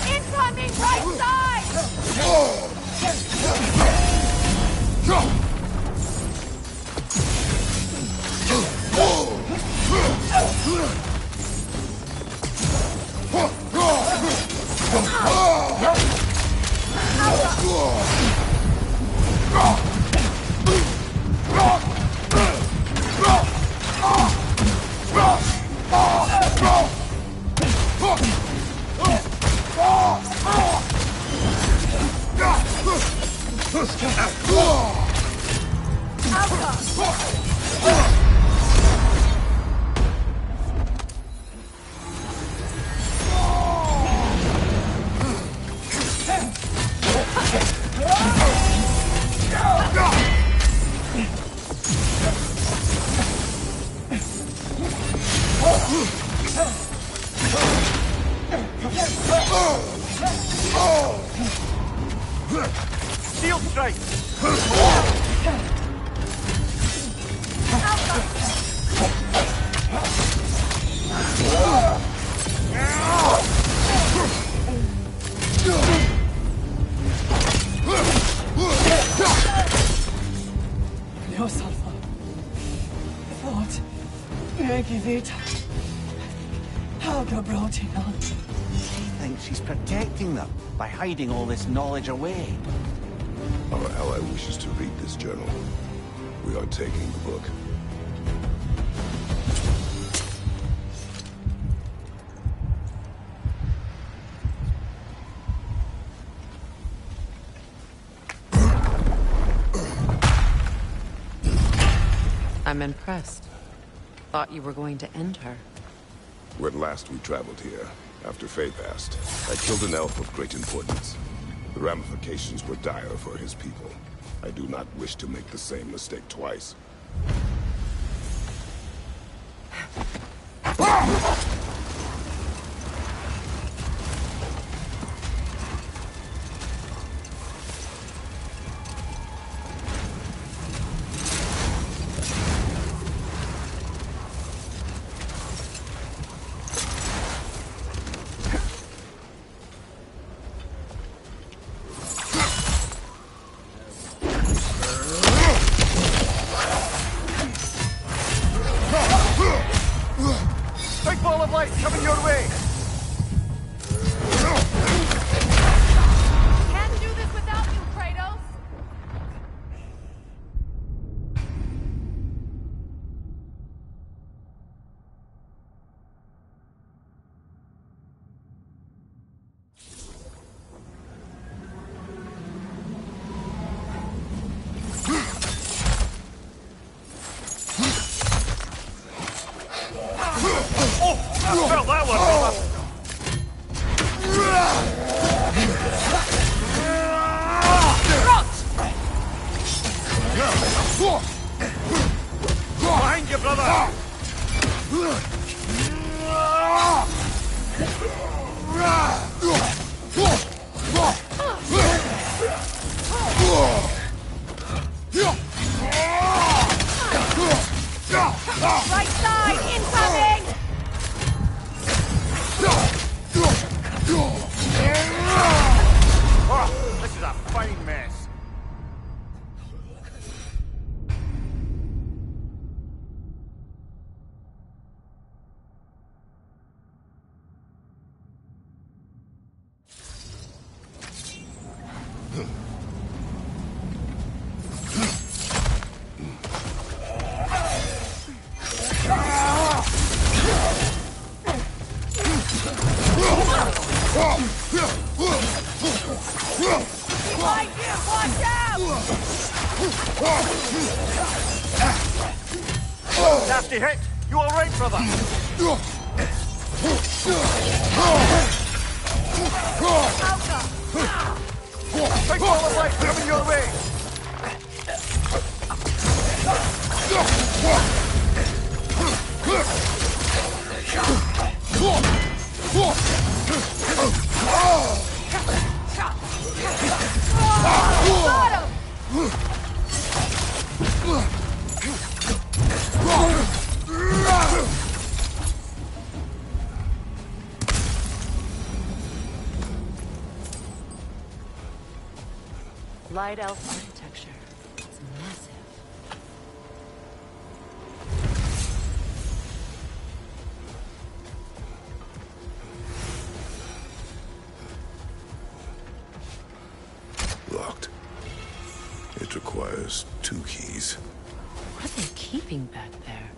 Incoming right side! Shield strike! No, Salva. Thought. Megivita. Helga Brotina. She thinks she's protecting them by hiding all this knowledge away. Our ally wishes to read this journal. We are taking the book. I'm impressed. Thought you were going to end her. When last we traveled here, after Faye passed, I killed an elf of great importance. The ramifications were dire for his people. I do not wish to make the same mistake twice. Big ball of light coming your way! Can't do this without you, Kratos! I felt that one, brother! Behind you, brother! Right side, incoming! Oh, this is a fine mess. Behind you, watch out! Nasty hit! You alright, brother? Big ball of light coming your way! Light elf architecture. It's massive. Locked. It requires 2 keys. What are they keeping back there?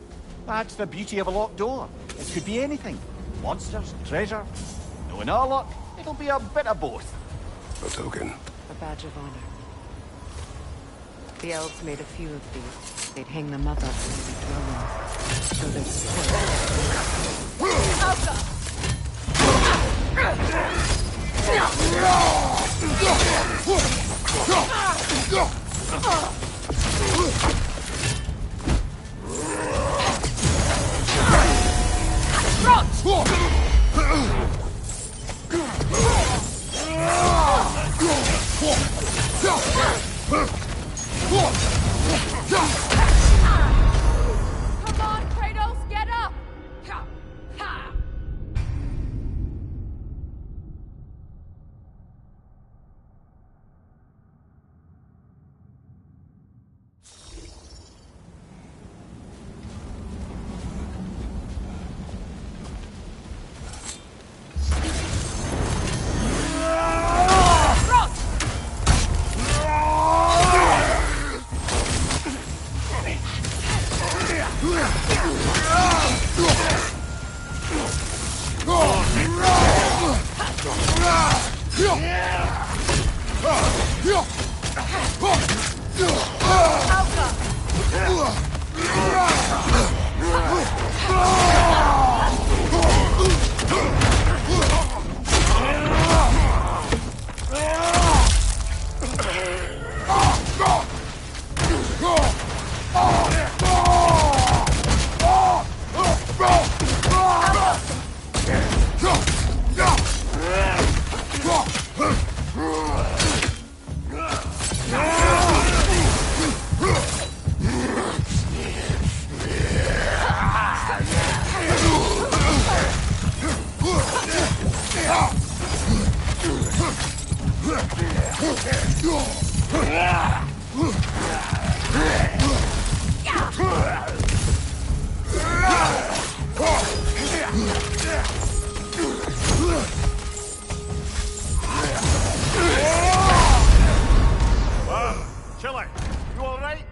That's the beauty of a locked door. It could be anything. Monsters, treasure. Knowing our luck, it'll be a bit of both. A token. A badge of honor. The elves made a few of these. They'd hang them up outside their dwellings. Show their Come on, Kratos, get up! Chili, you alright?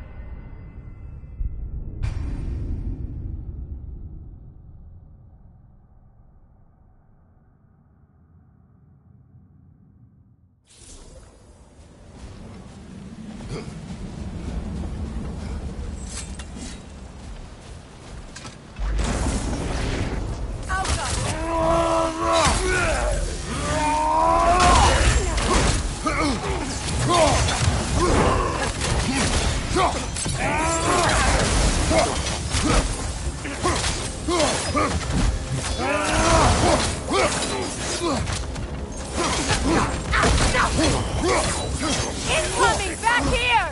Incoming! Back here!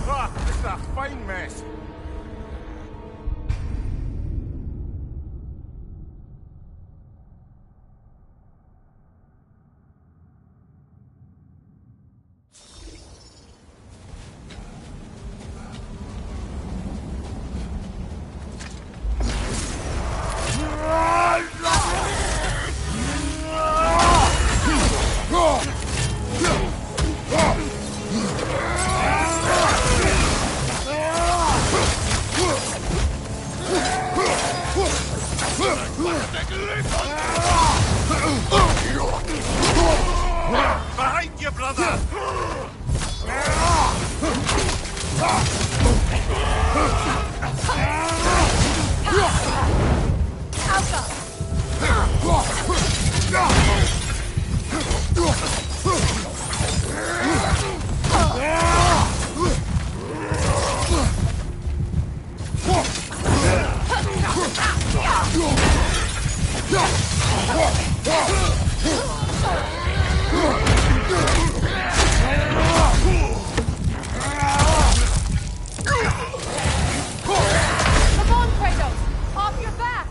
Ah, it's a fine mess. Behind you, brother! Come on, Kratos! Off your back!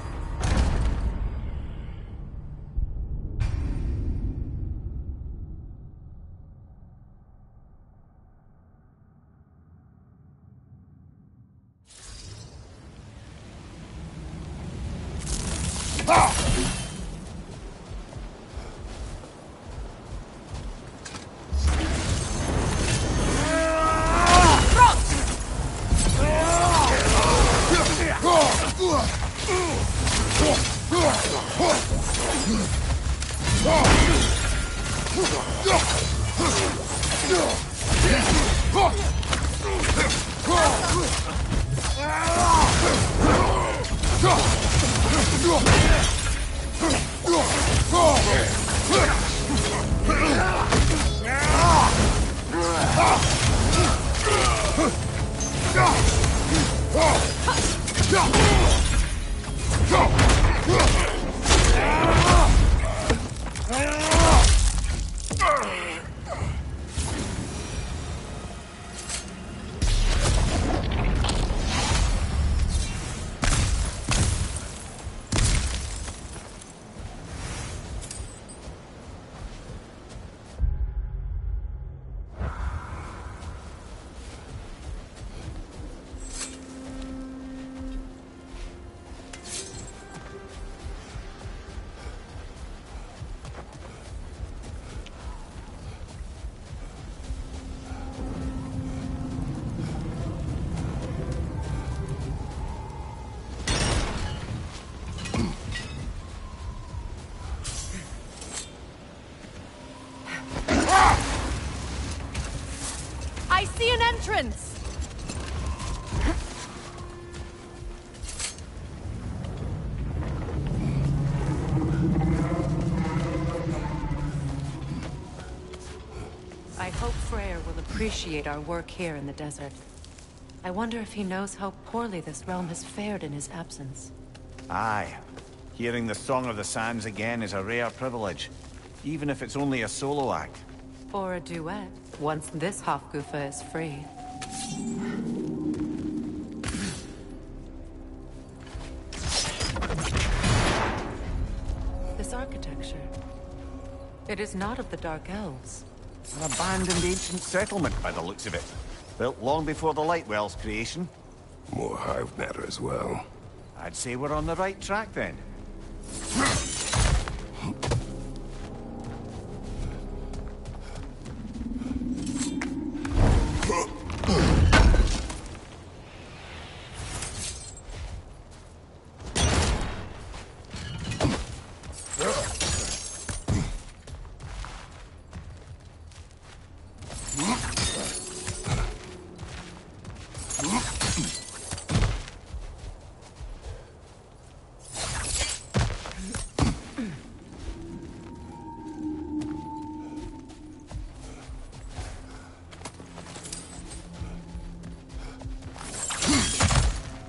I see an entrance! I hope Freyr will appreciate our work here in the desert. I wonder if he knows how poorly this realm has fared in his absence. Aye. Hearing the Song of the Sands again is a rare privilege, even if it's only a solo act. Or a duet, once this Hofgufa is free. This architecture. It is not of the Dark Elves. An abandoned ancient settlement by the looks of it. Built long before the Lightwell's creation. More hive matter as well. I'd say we're on the right track then.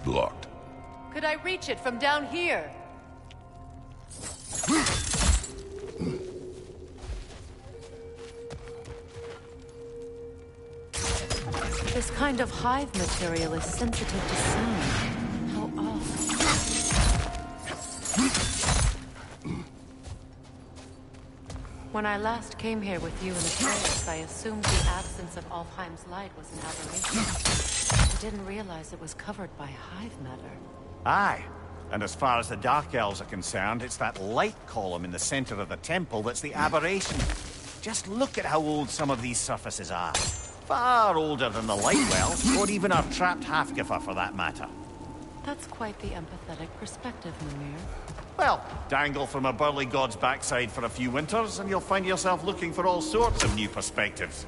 Blocked. Could I reach it from down here? This kind of hive material is sensitive to sound. How odd. When I last came here with you in the forest, I assumed the absence of Alfheim's light was an aberration. I didn't realize it was covered by hive matter. Aye. And as far as the Dark Elves are concerned, it's that light column in the center of the temple that's the aberration. Just look at how old some of these surfaces are. Far older than the Lightwell, or even our trapped Hafgifa for that matter. That's quite the empathetic perspective, Mimir. Well, dangle from a burly god's backside for a few winters, and you'll find yourself looking for all sorts of new perspectives.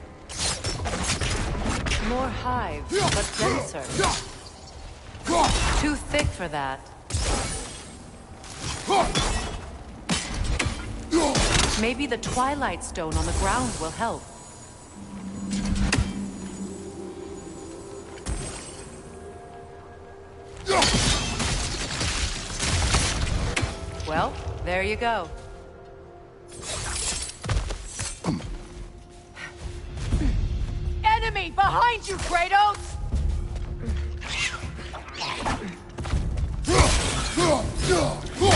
More hives, but denser. Too thick for that. Maybe the Twilight Stone on the ground will help. Well, there you go. Enemy behind you, Kratos!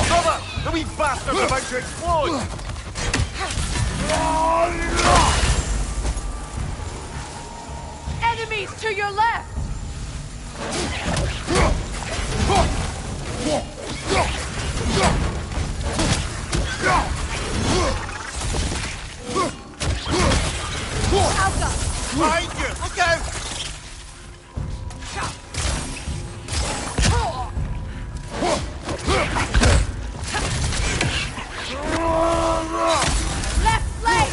Cover! The wee bastard's about to explode! Enemies to your left! Alka! Behind you! Look out! Left flank!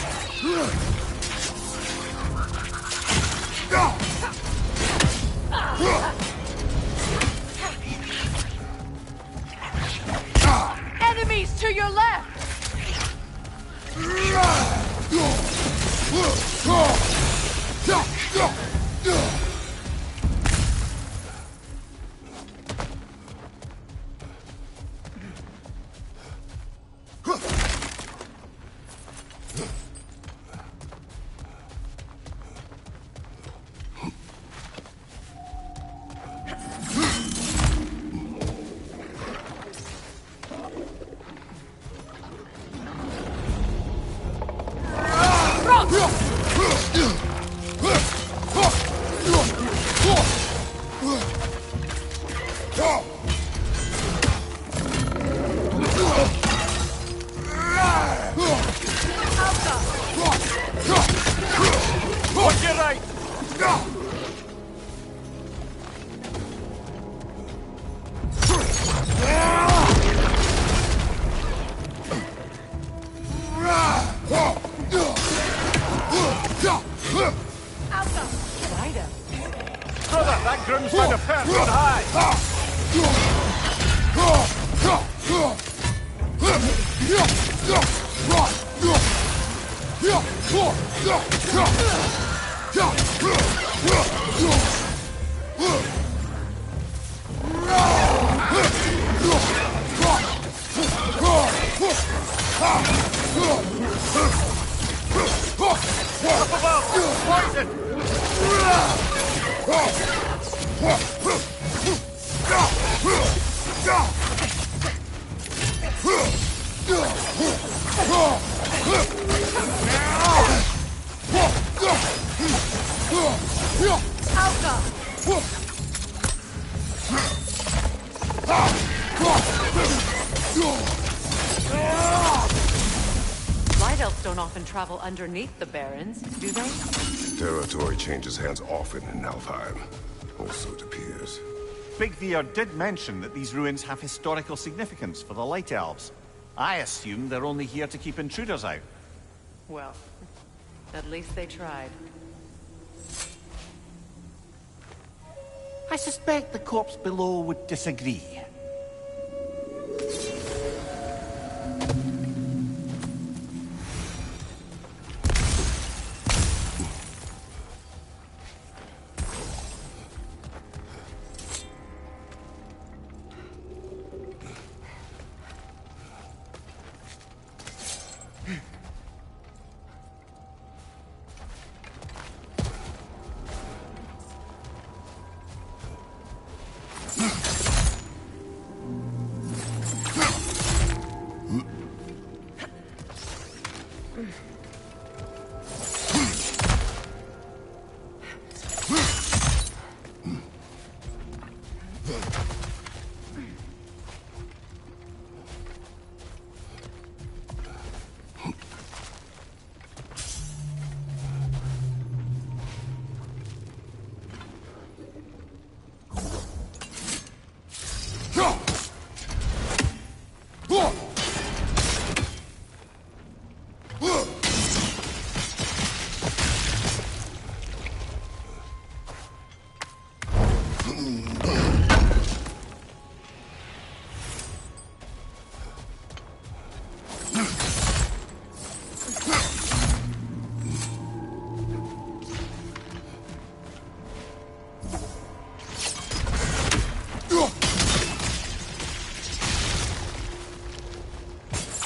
Enemies to your left! Watch your right! Righto. Brother, that groom's found a perch on high! Up above! Poison! Alka! Light elves don't often travel underneath the Barrens, do they? Territory changes hands often in Alfheim. Or so it appears. Big Veer did mention that these ruins have historical significance for the Light Elves. I assume they're only here to keep intruders out. Well, at least they tried. I suspect the corpse below would disagree.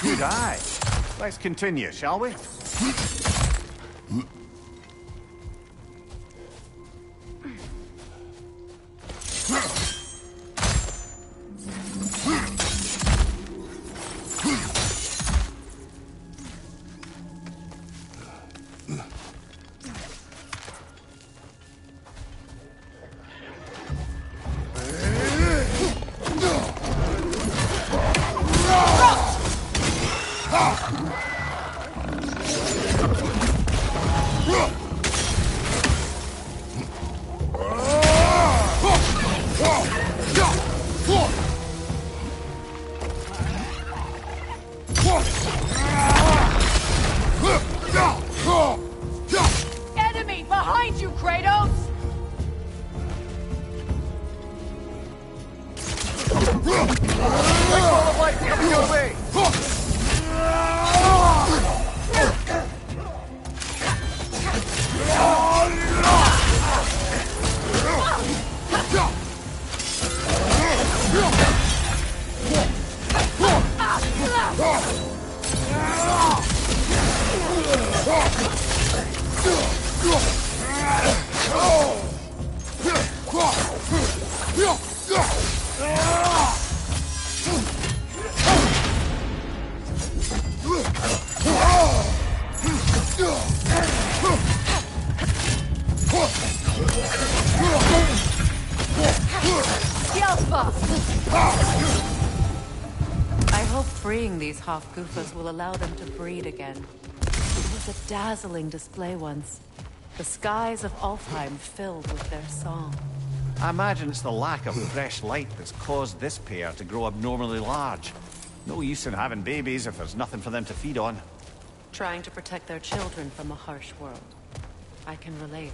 Good eye. Let's continue, shall we? Enemy behind you, Kratos! Big ball of light coming your way! I hope freeing these half-goofas will allow them to breed again. It was a dazzling display once. The skies of Alfheim filled with their song. I imagine it's the lack of fresh light that's caused this pair to grow abnormally large. No use in having babies if there's nothing for them to feed on. Trying to protect their children from a harsh world. I can relate.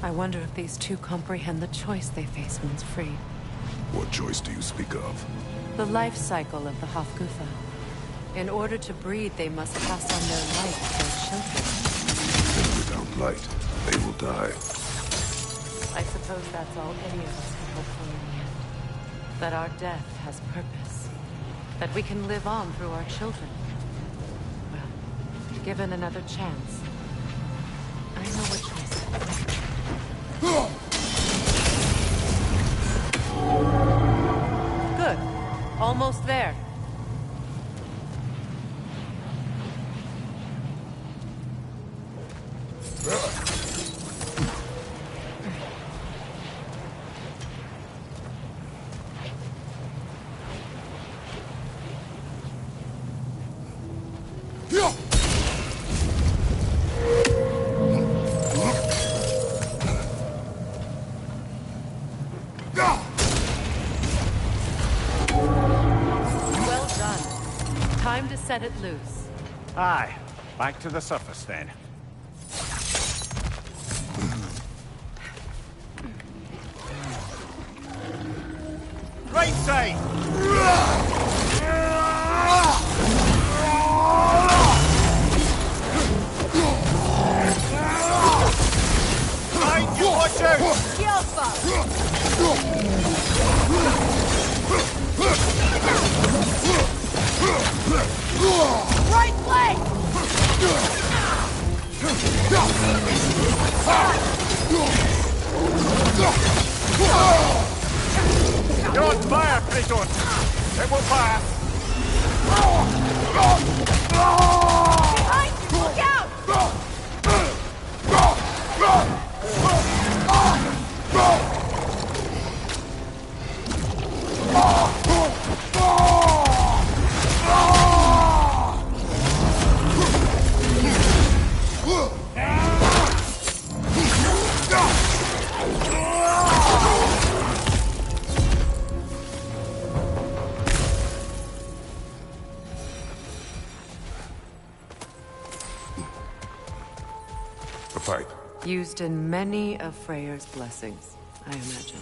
I wonder if these two comprehend the choice they face once free. What choice do you speak of? The life cycle of the Hofgufa. In order to breed, they must pass on their light to their children. And without light, they will die. I suppose that's all any of us can hope for in the end. That our death has purpose. That we can live on through our children. Well, given another chance, I know what choice to make. Good. Almost there. Well done. Time to set it loose. Aye. Back to the surface then. Right side! Behind you, watch out! Right flank! You're on fire, Kratos! It will pass! Behind you! Look out! A pipe. Used in many of Freyr's blessings, I imagine.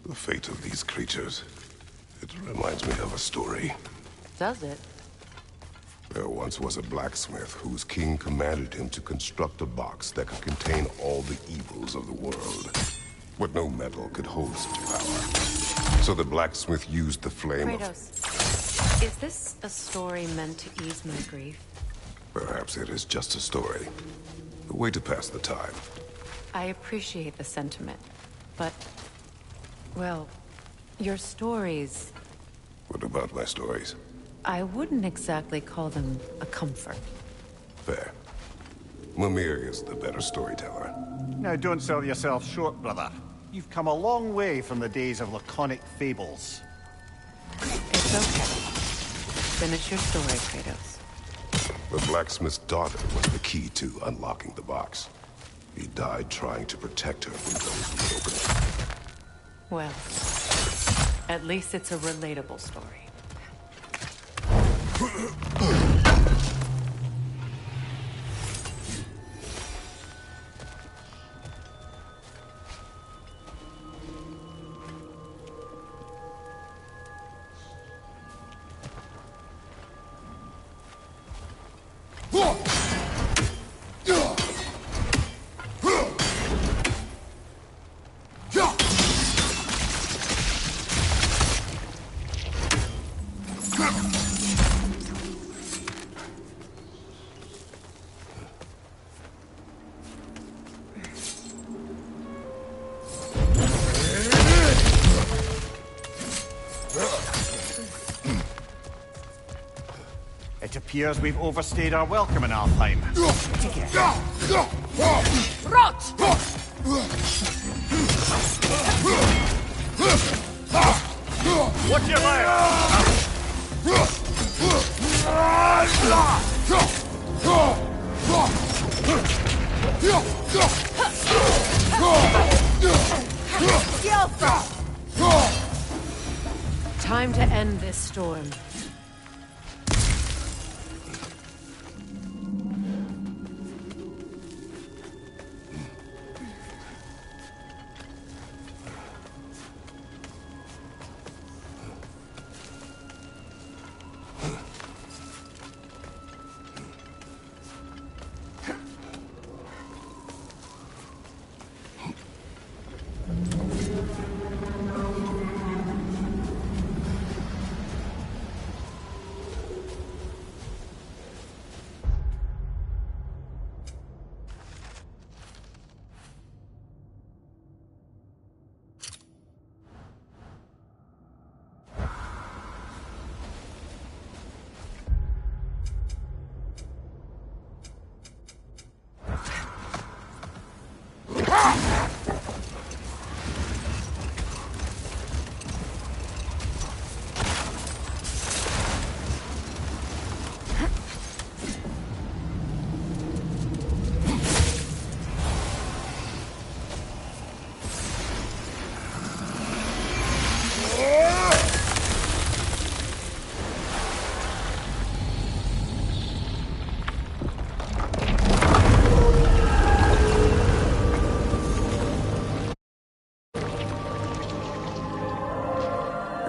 The fate of these creatures. It reminds me of a story. Does it? There once was a blacksmith whose king commanded him to construct a box that could contain all the evils of the world. What no metal could hold such power. So the blacksmith used the flame Kratos, is this a story meant to ease my grief? Perhaps it is just a story. A way to pass the time. I appreciate the sentiment, but... well, your stories... What about my stories? I wouldn't exactly call them a comfort. Fair. Mimir is the better storyteller. Now, don't sell yourself short, brother. You've come a long way from the days of laconic fables. It's okay. Finish your story, Kratos. The blacksmith's daughter was the key to unlocking the box. He died trying to protect her from those who opened it. Well, at least it's a relatable story. It appears we've overstayed our welcome in Alfheim. Rot! Watch your left! Time to end this storm.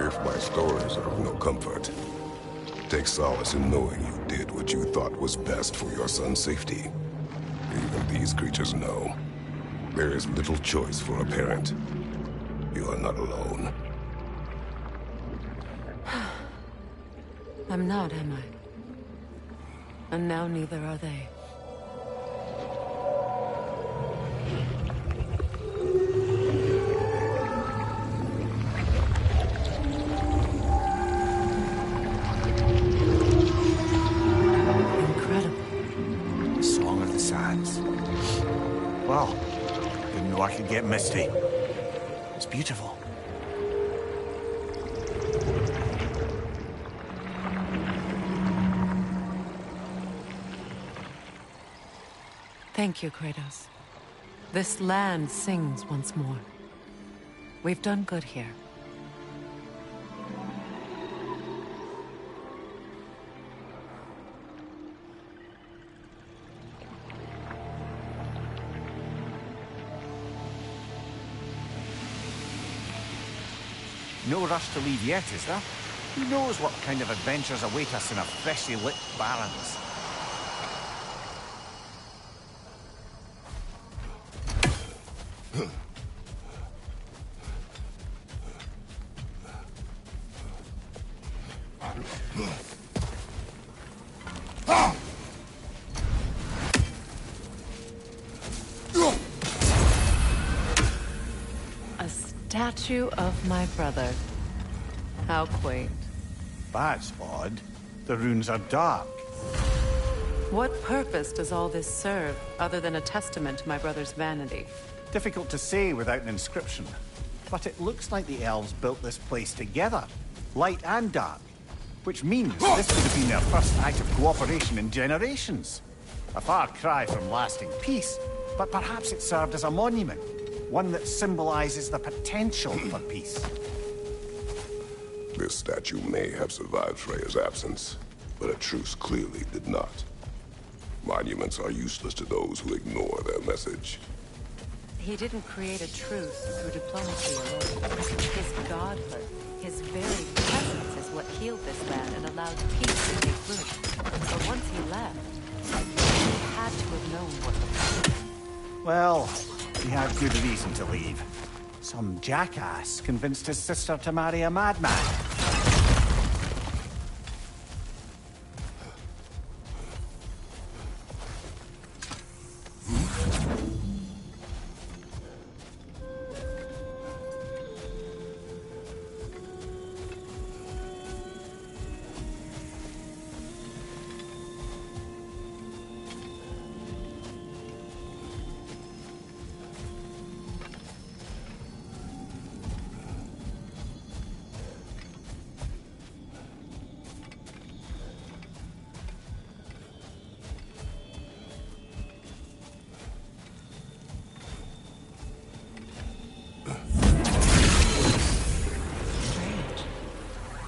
If my stories are of no comfort, take solace in knowing you did what you thought was best for your son's safety. Even these creatures know. There is little choice for a parent. You are not alone. I'm not, am I? And now neither are they. The Song of the Sands. Wow. Didn't know I could get misty. It's beautiful. Thank you, Kratos. This land sings once more. We've done good here. No rush to leave yet, is there? Who knows what kind of adventures await us in a freshly lit barrens? A statue of my brother. How quaint. That's odd. The runes are dark. What purpose does all this serve, other than a testament to my brother's vanity? Difficult to say without an inscription. But it looks like the elves built this place together, light and dark. Which means this could have been their first act of cooperation in generations. A far cry from lasting peace, but perhaps it served as a monument. One that symbolizes the potential for peace. This statue may have survived Freya's absence, but a truce clearly did not. Monuments are useless to those who ignore their message. He didn't create a truce through diplomacy alone. His godhood, his very presence is what healed this land and allowed peace to take root. But once he left, he had to have known what would happen. Well, he had good reason to leave. Some jackass convinced his sister to marry a madman.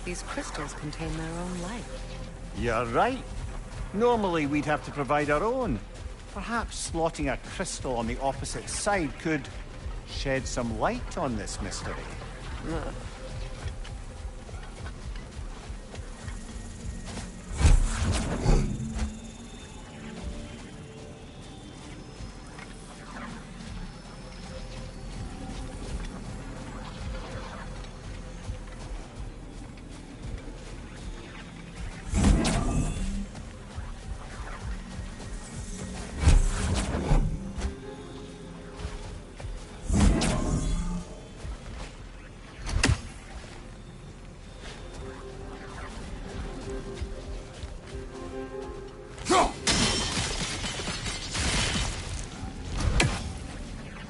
These crystals contain their own light. You're right. Normally we'd have to provide our own. Perhaps slotting a crystal on the opposite side could shed some light on this mystery.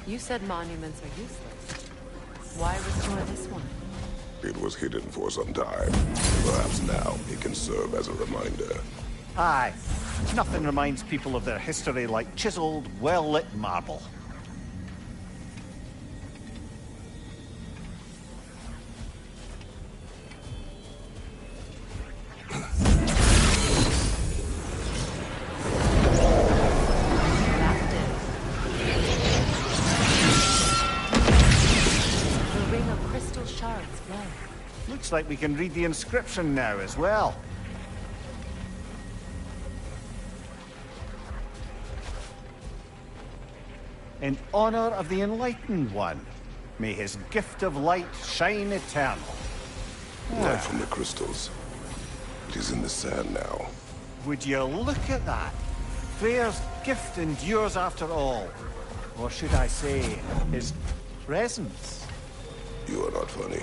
You said monuments are useless. Why restore this one? It was hidden for some time. Perhaps now it can serve as a reminder. Aye. Nothing reminds people of their history like chiseled, well-lit marble. Looks like we can read the inscription now as well. In honor of the Enlightened One, may his gift of light shine eternal. Light from the crystals. It is in the sand now. Would you look at that? Freyr's gift endures after all. Or should I say, his presence? You are not funny.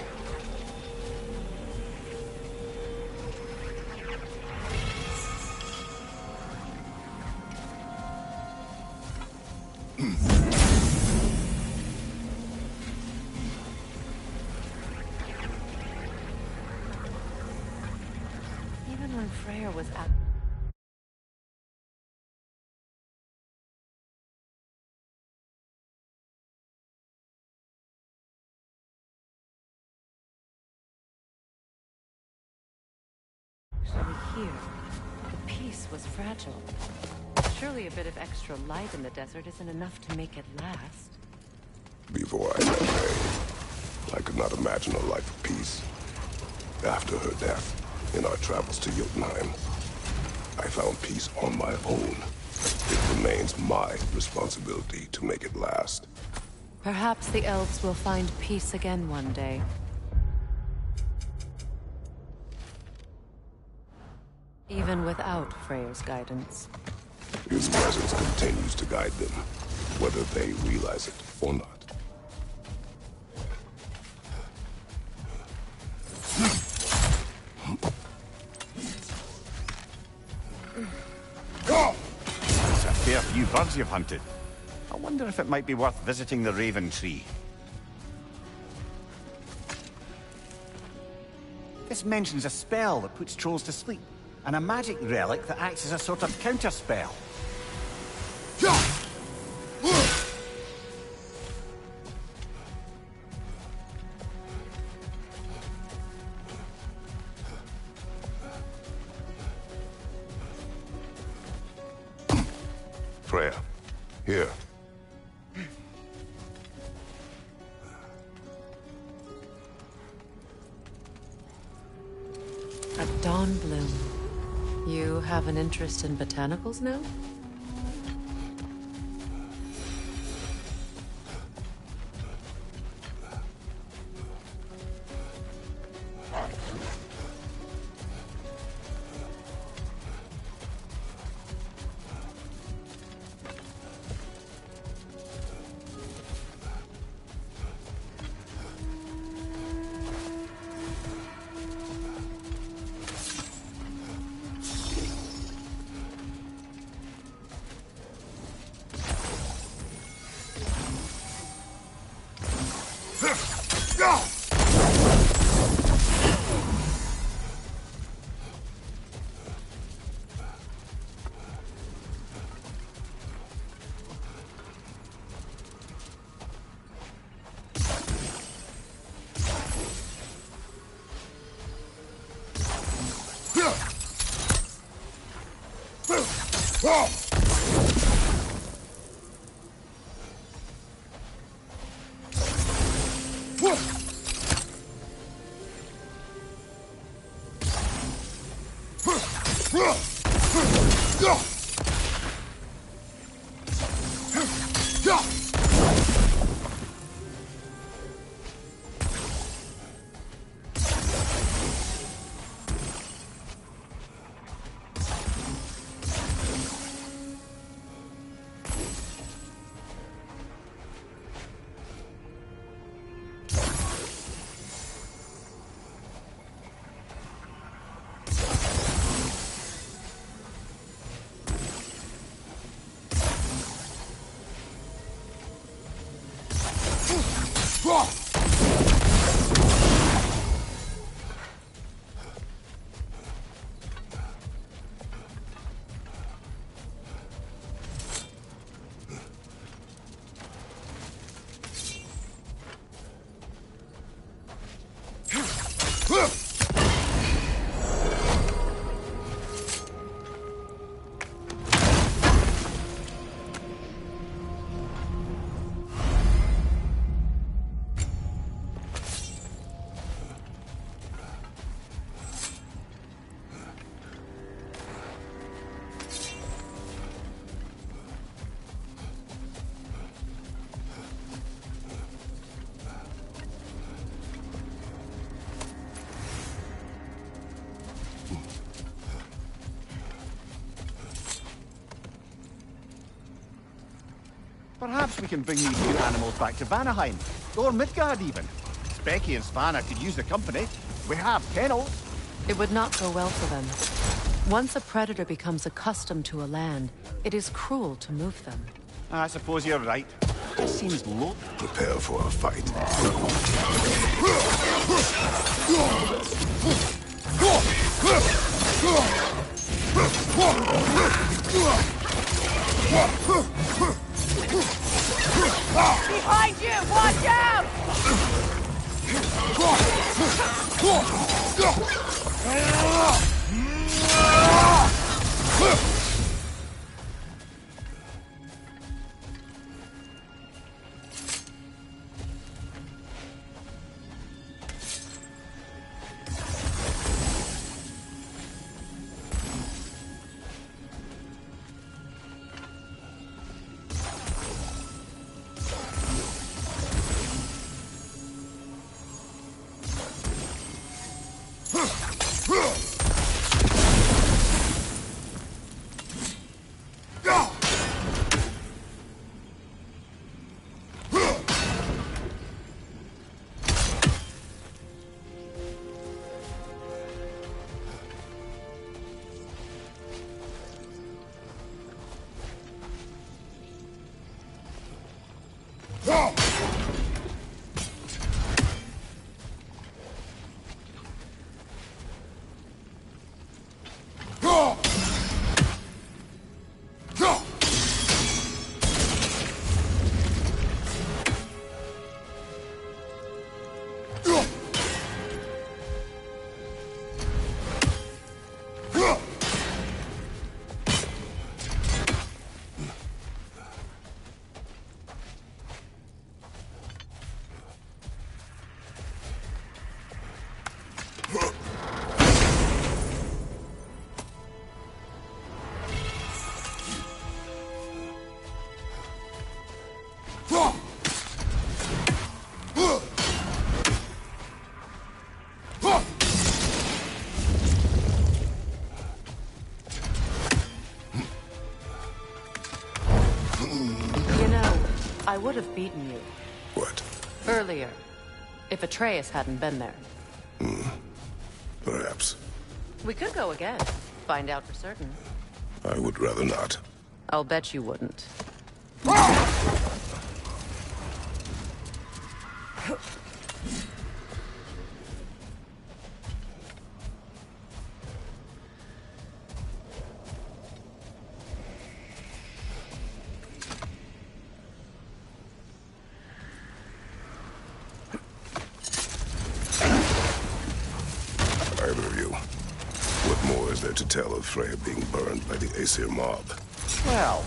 Even when Freyr was out... Actually here, the peace was fragile. Surely a bit of extra light in the desert isn't enough to make it last. Before I met Faye, I could not imagine a life of peace. After her death, in our travels to Jotunheim, I found peace on my own. It remains my responsibility to make it last. Perhaps the elves will find peace again one day. Even without Freyr's guidance. His presence continues to guide them, whether they realize it or not. That's a fair few birds you've hunted. I wonder if it might be worth visiting the Raven Tree. This mentions a spell that puts trolls to sleep, and a magic relic that acts as a sort of counterspell. Freya, here. A dawn bloom. You have an interest in botanicals now? Perhaps we can bring these two animals back to Vanaheim, or Midgard even. Specky and Svanna could use the company. We have kennels. It would not go well for them. Once a predator becomes accustomed to a land, it is cruel to move them. I suppose you're right. It seems low. Prepare for a fight. Behind you! Watch out! would have beaten you. What? Earlier. If Atreus hadn't been there. Perhaps. We could go again. Find out for certain. I would rather not. I'll bet you wouldn't. Either of you. What more is there to tell of Freya being burned by the Aesir mob? Well,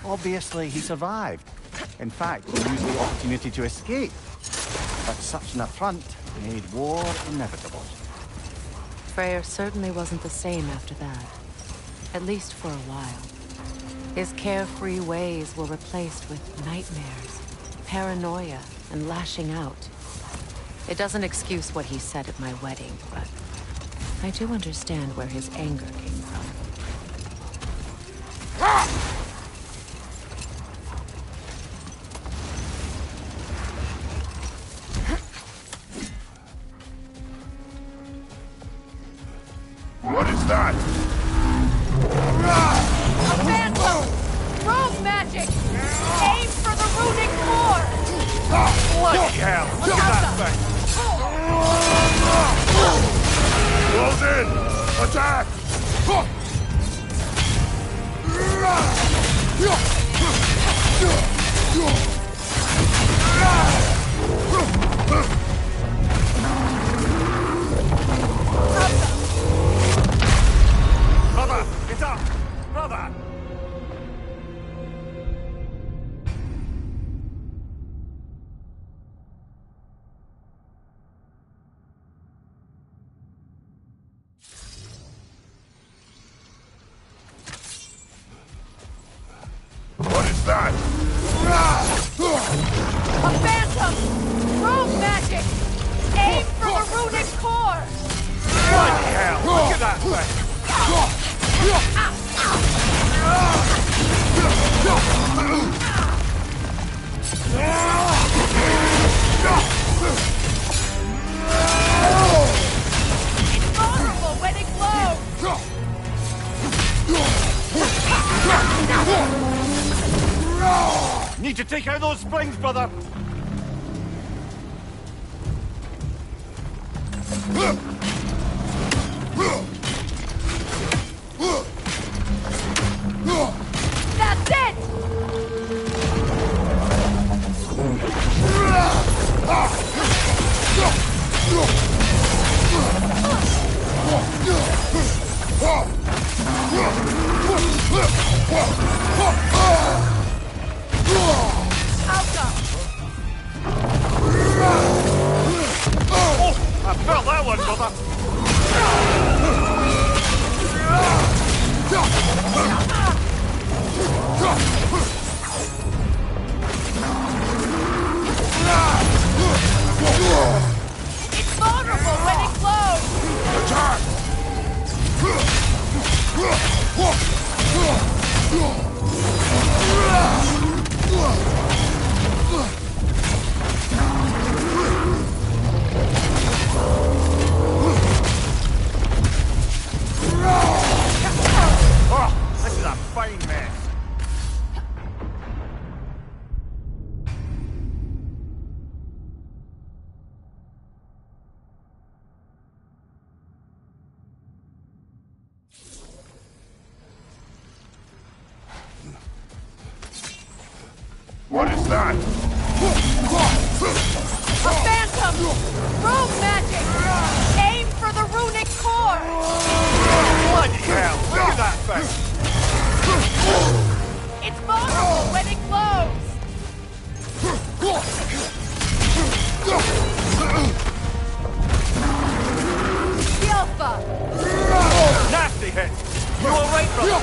obviously he survived. In fact, he used the opportunity to escape. But such an affront made war inevitable. Freyr certainly wasn't the same after that. At least for a while. His carefree ways were replaced with nightmares, paranoia, and lashing out. It doesn't excuse what he said at my wedding, but I do understand where his anger came from. What is that? A phantom! Rogue magic! Aim for the runic core! Bloody hell! Look at that thing! Close in! Attack! Brother! Get up! Brother! What is that? A phantom! Rogue magic! Aim for the runic core! Bloody hell! Look at that thing! It's vulnerable when it glows! Need to take out those springs, brother! That's it! Outcome! Oh! I felt that one, brother! It's vulnerable when it glows! Attack! Oh! This is a fine mess! What is that? A phantom! Rogue magic! Aim for the runic core! Bloody hell! Look at that thing! It's vulnerable when it glows! The Alpha! Nasty hit! You alright, brother?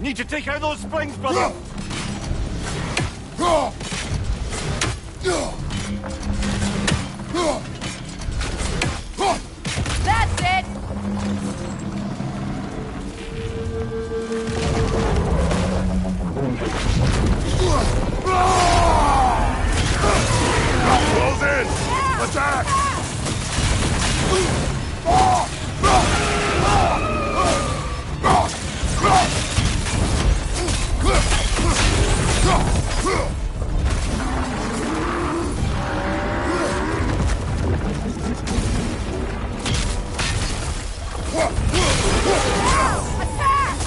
Need to take Take out those springs, brother! That's it! Close in! Attack!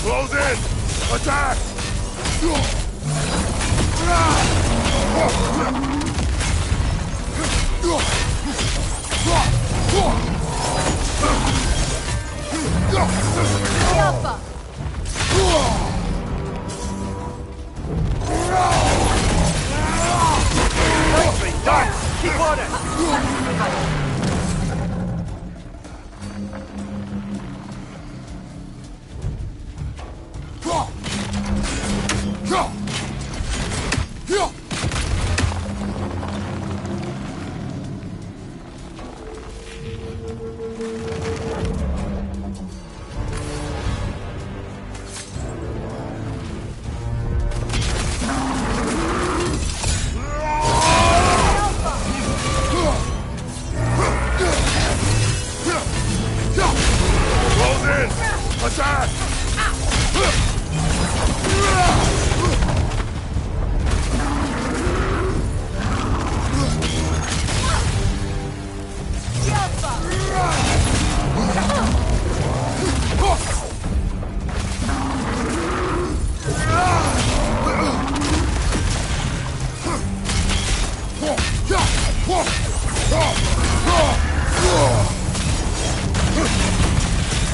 Close in! Attack! Alpha! Nicely done! Keep on it! Close in! Attack!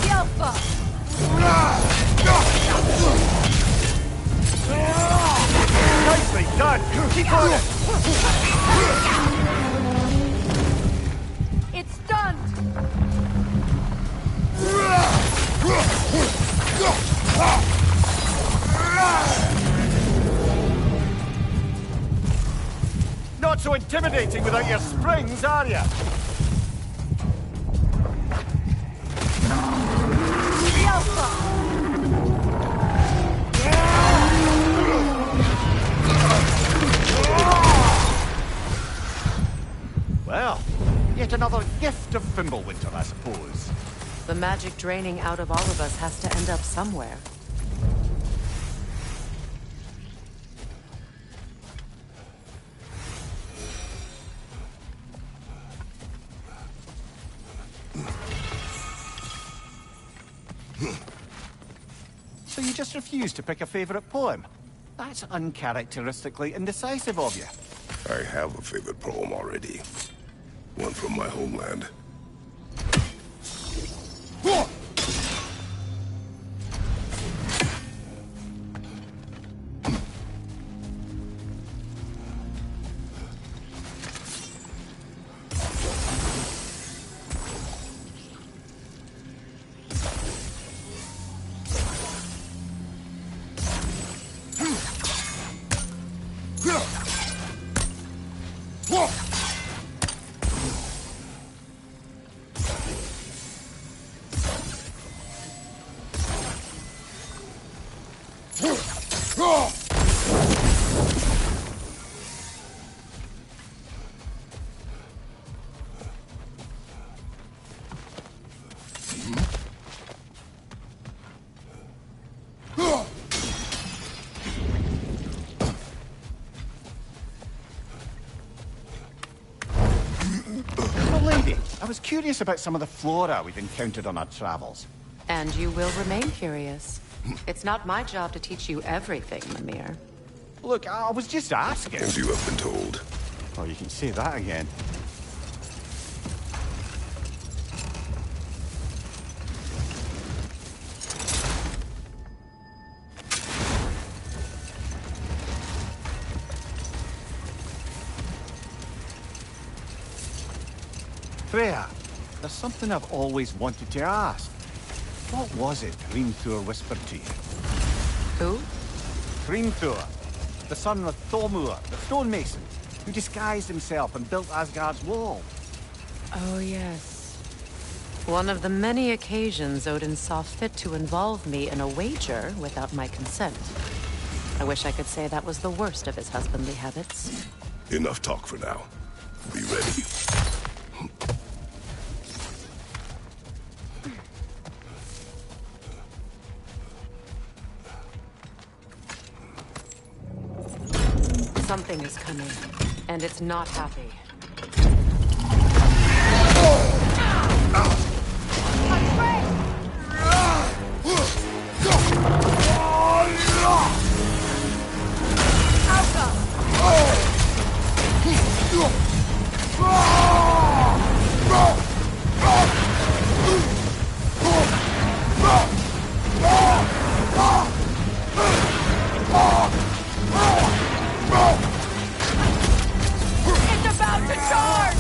Alpha! Nicely done! Keep on it! It's done! Not so intimidating without your springs, are you? Alpha! Well, yet another gift of Fimbulwinter, I suppose. The magic draining out of all of us has to end up somewhere. So you just refuse to pick a favourite poem? That's uncharacteristically indecisive of you. I have a favorite poem already. One from my homeland. I was curious about some of the flora we've encountered on our travels. And you will remain curious. It's not my job to teach you everything, Mimir. Look, I was just asking. As you have been told. Oh, you can say that again. Freya, there's something I've always wanted to ask. What was it Hrimthur whispered to you? Who? Hrimthur, the son of Thormur, the stonemason, who disguised himself and built Asgard's wall. Oh, yes. One of the many occasions Odin saw fit to involve me in a wager without my consent. I wish I could say that was the worst of his husbandly habits. Enough talk for now. Be ready. Something is coming, and it's not happy. It's about to charge!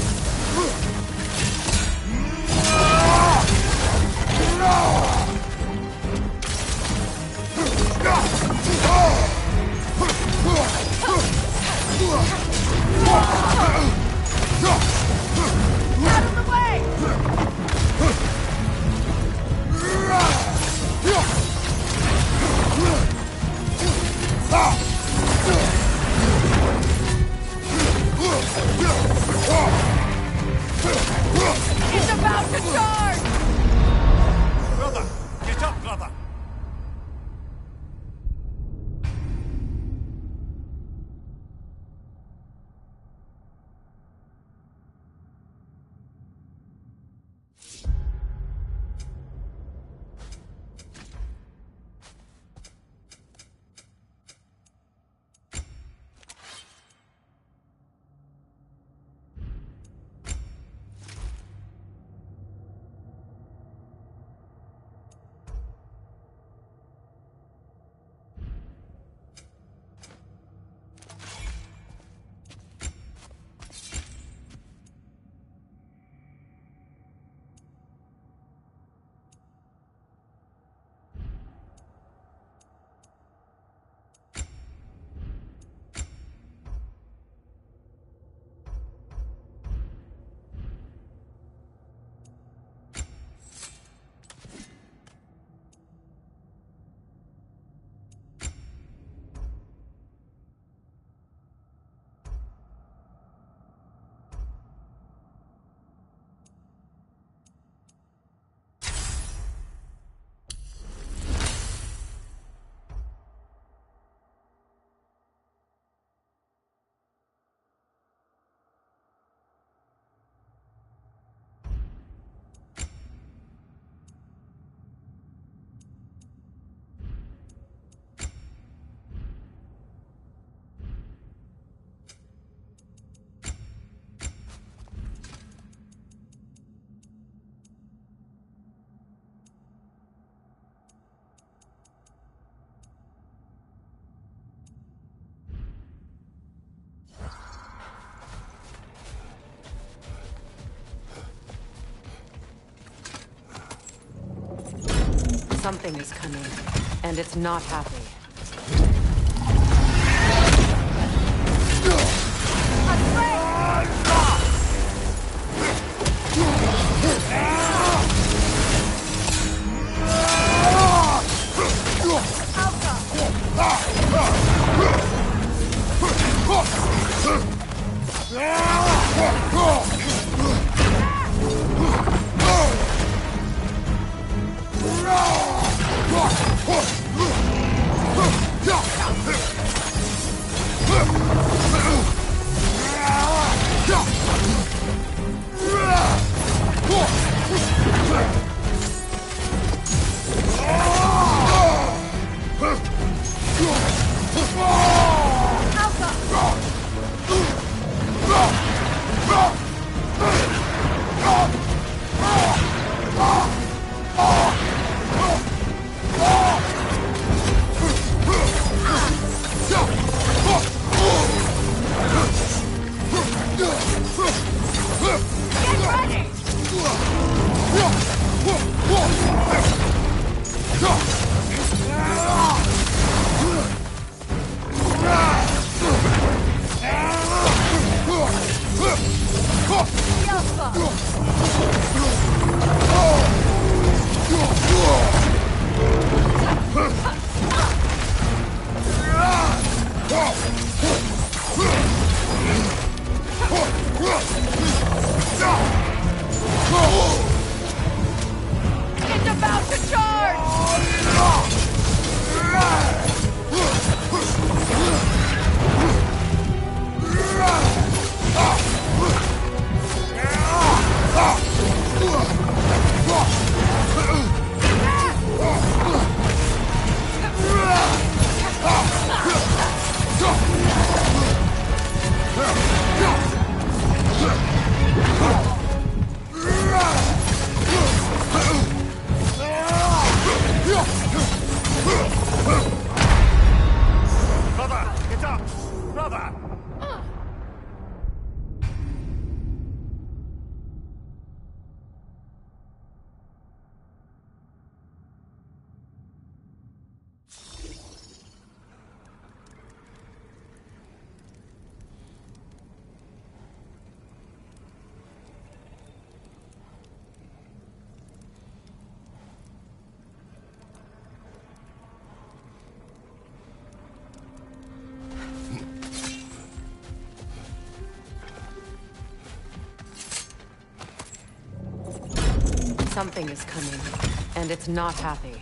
Out of the way! It's about to charge! Brother! Get up, brother! Something is coming, and it's not happy. Brother, get up! Brother! Something is coming, and it's not happy.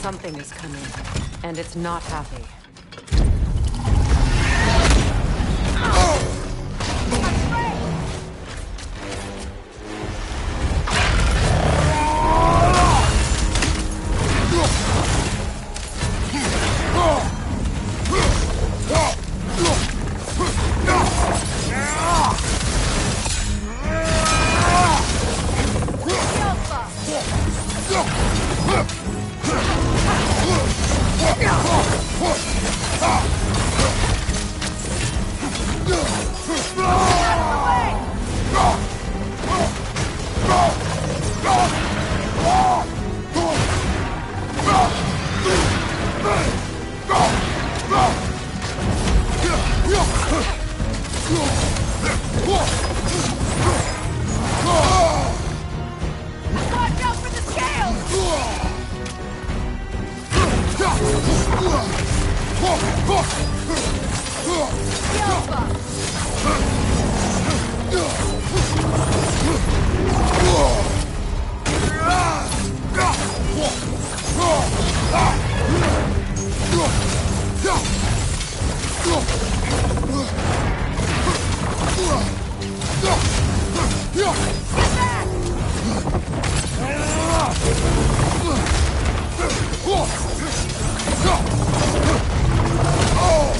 Something is coming, and it's not happy. Watch out for the scales! Oh!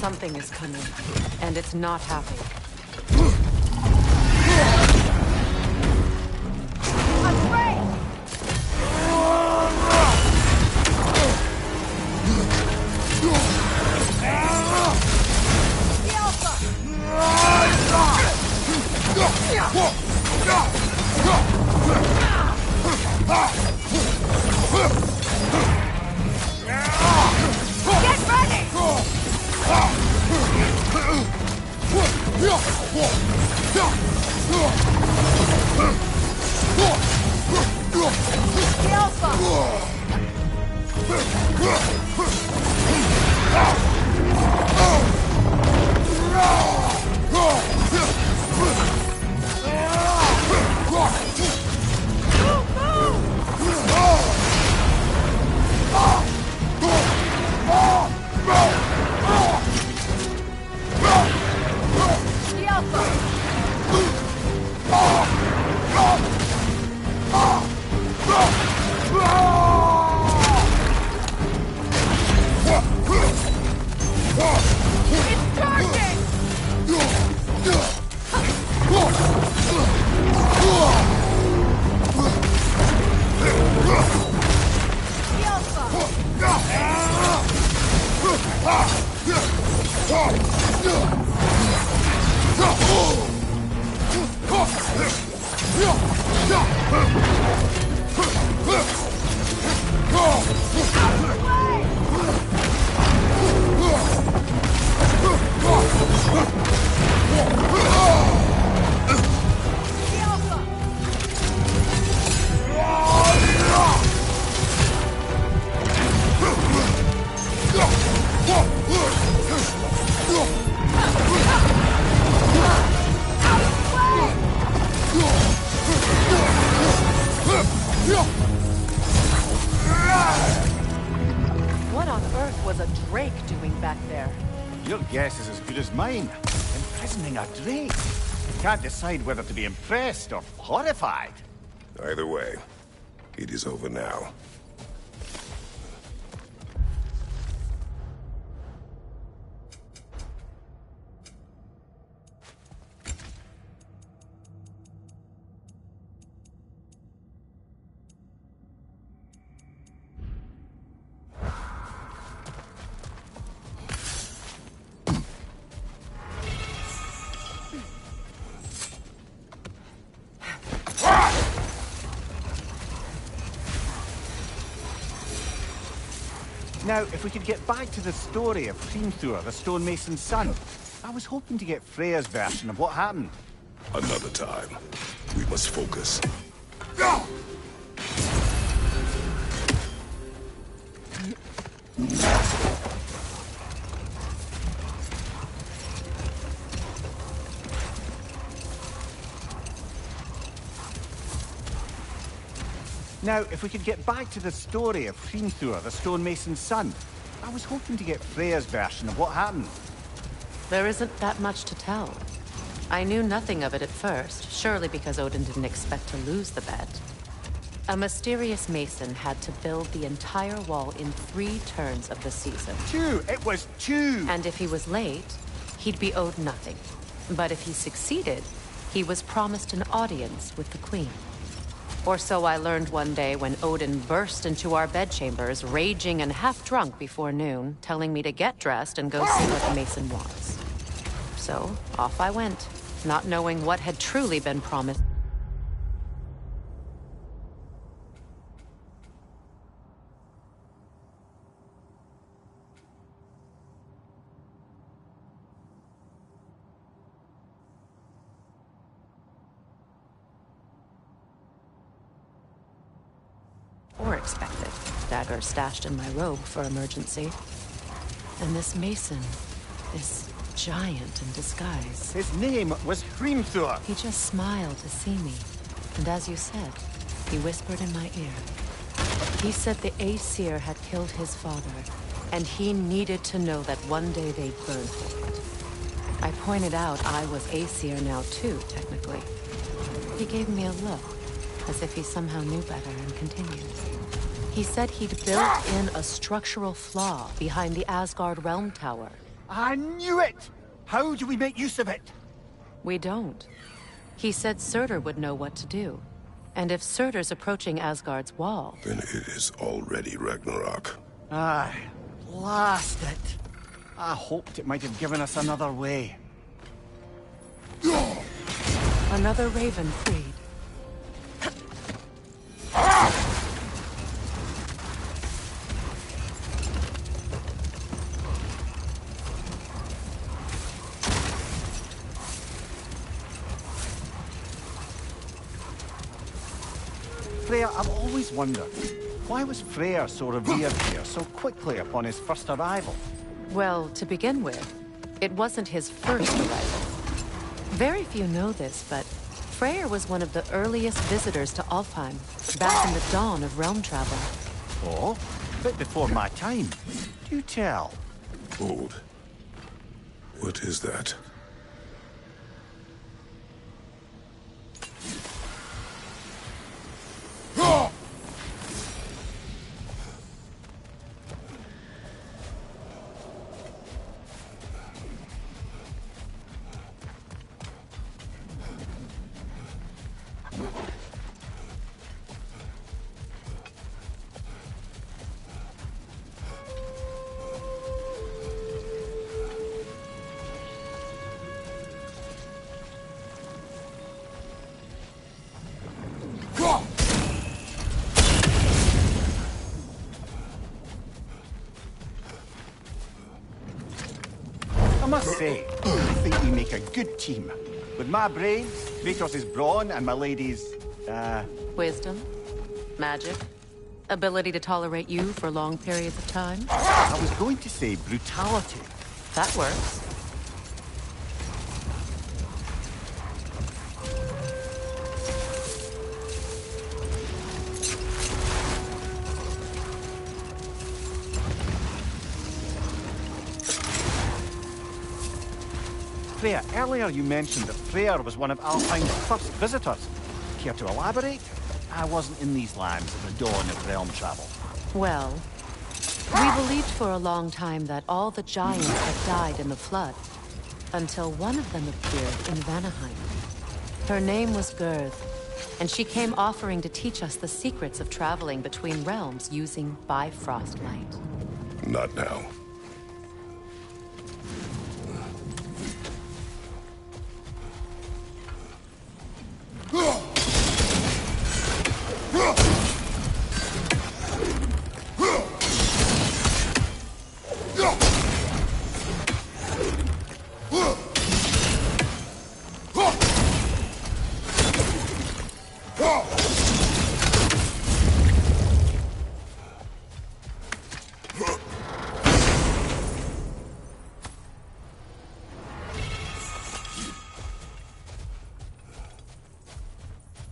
Something is coming, and it's not happy. What on earth was a drake doing back there? Your guess is as good as mine. Imprisoning a drake. Can't decide whether to be impressed or horrified. Either way, it is over now. Now, if we could get back to the story of Hrimthur, the stonemason's son. I was hoping to get Freya's version of what happened. Another time. We must focus. Now, if we could get back to the story of Hrimthur, the stonemason's son. I was hoping to get Freya's version of what happened. There isn't that much to tell. I knew nothing of it at first, surely because Odin didn't expect to lose the bet. A mysterious mason had to build the entire wall in 3 turns of the season. 2! It was 2! And if he was late, he'd be owed nothing. But if he succeeded, he was promised an audience with the queen. Or so I learned one day when Odin burst into our bedchambers, raging and half-drunk before noon, telling me to get dressed and go see what the mason wants. So, off I went, not knowing what had truly been promised. Or expected. Dagger stashed in my robe for emergency. And this mason, this giant in disguise. His name was Hrimthur. He just smiled to see me. And as you said, he whispered in my ear. He said the Aesir had killed his father, and he needed to know that one day they'd burn for it. I pointed out I was Aesir now too, technically. He gave me a look, as if he somehow knew better, and continued. He said he'd built in a structural flaw behind the Asgard Realm Tower, I knew it! How do we make use of it? We don't. He said Surtur would know what to do. And if Surtur's approaching Asgard's wall... Then it is already Ragnarok. Aye, blast it. I hoped it might have given us another way. Another raven freed. Freya, I've always wondered, why was Freyr so revered here so quickly upon his first arrival? Well, to begin with, it wasn't his first arrival. Very few know this, but Freyr was one of the earliest visitors to Alfheim, back in the dawn of realm travel. Oh, a bit before my time. Do tell. Hold. What is that? I must say, I think we make a good team. With my brains, Kratos' brawn, and my lady's, Wisdom, magic, ability to tolerate you for long periods of time. I was going to say brutality. That works. Freya, earlier you mentioned that Freyr was one of Alfheim's first visitors. Care to elaborate? I wasn't in these lands at the dawn of realm travel. Well, we believed for a long time that all the giants had died in the flood, until one of them appeared in Vanaheim. Her name was Gerd, and she came offering to teach us the secrets of traveling between realms using Bifrost light. Not now.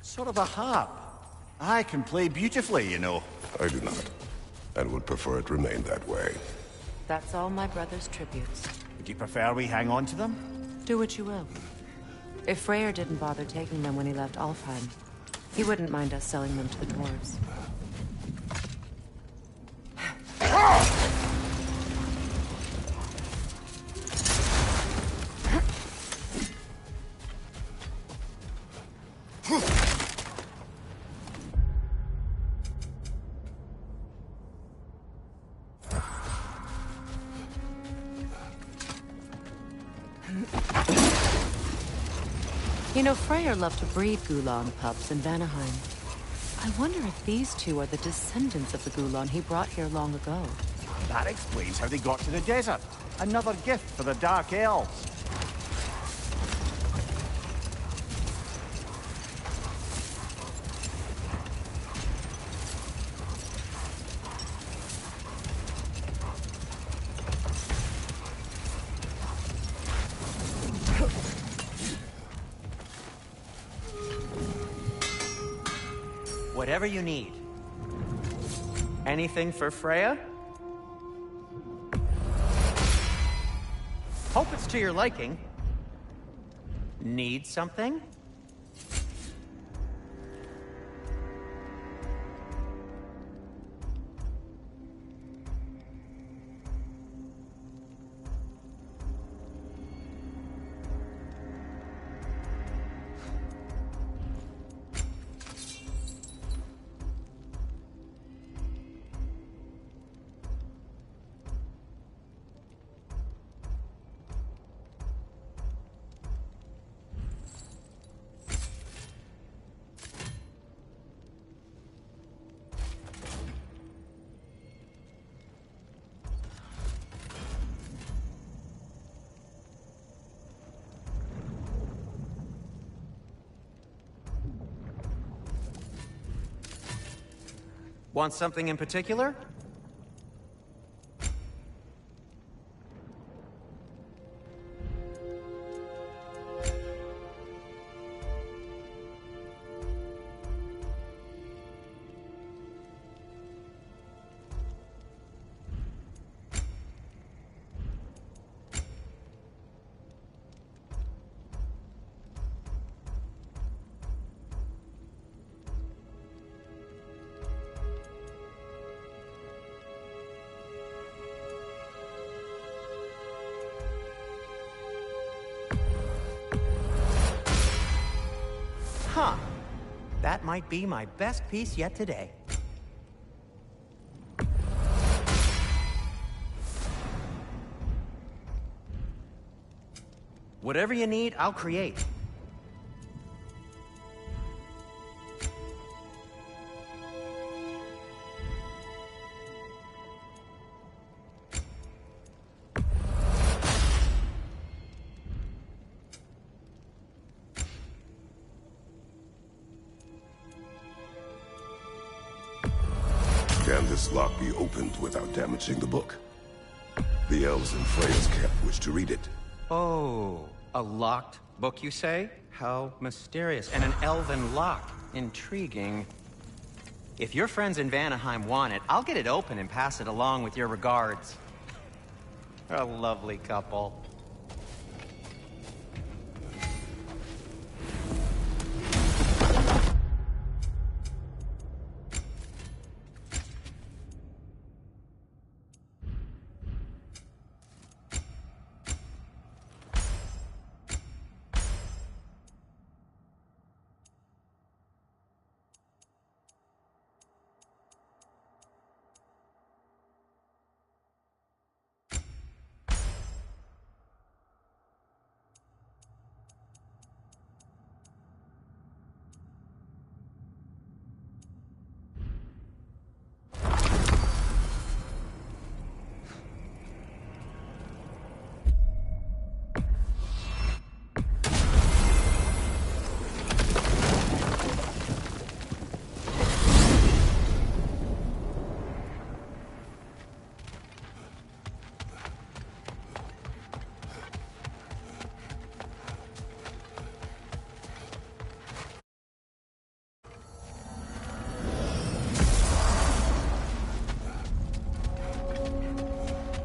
Sort of a harp. I can play beautifully, you know. I do not, and would prefer it remain that way. That's all my brother's tributes. Would you prefer we hang on to them? Do what you will. If Freyr didn't bother taking them when he left Alfheim, he wouldn't mind us selling them to the dwarves. You know, Freyr loved to breed Gulan pups in Vanaheim. I wonder if these two are the descendants of the Gulan he brought here long ago. That explains how they got to the desert. Another gift for the Dark Elves. Whatever you need. Anything for Freya? Hope it's to your liking. Need something? Want something in particular? Huh. That might be my best piece yet today. Whatever you need, I'll create. Can this lock be opened without damaging the book? The elves in Freya's camp wish to read it. Oh, a locked book, you say? How mysterious. And an elven lock. Intriguing. If your friends in Vanaheim want it, I'll get it open and pass it along with your regards. A lovely couple.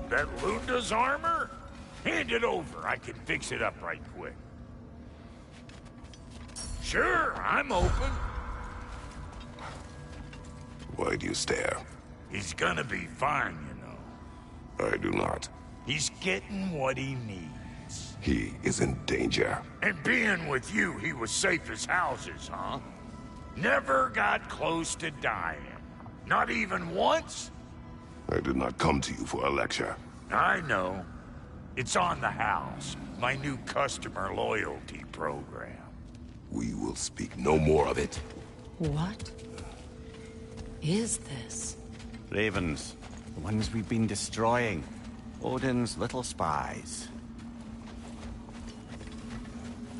That Lunda's armor? Hand it over. I can fix it up right quick. Sure, I'm open. Why do you stare? He's gonna be fine, you know. I do not. He's getting what he needs. He is in danger. And being with you, he was safe as houses, huh? Never got close to dying. Not even once? I did not come to you for a lecture. I know. It's on the house. My new customer loyalty program. We will speak no more of it. What is this? Ravens. The ones we've been destroying. Odin's little spies.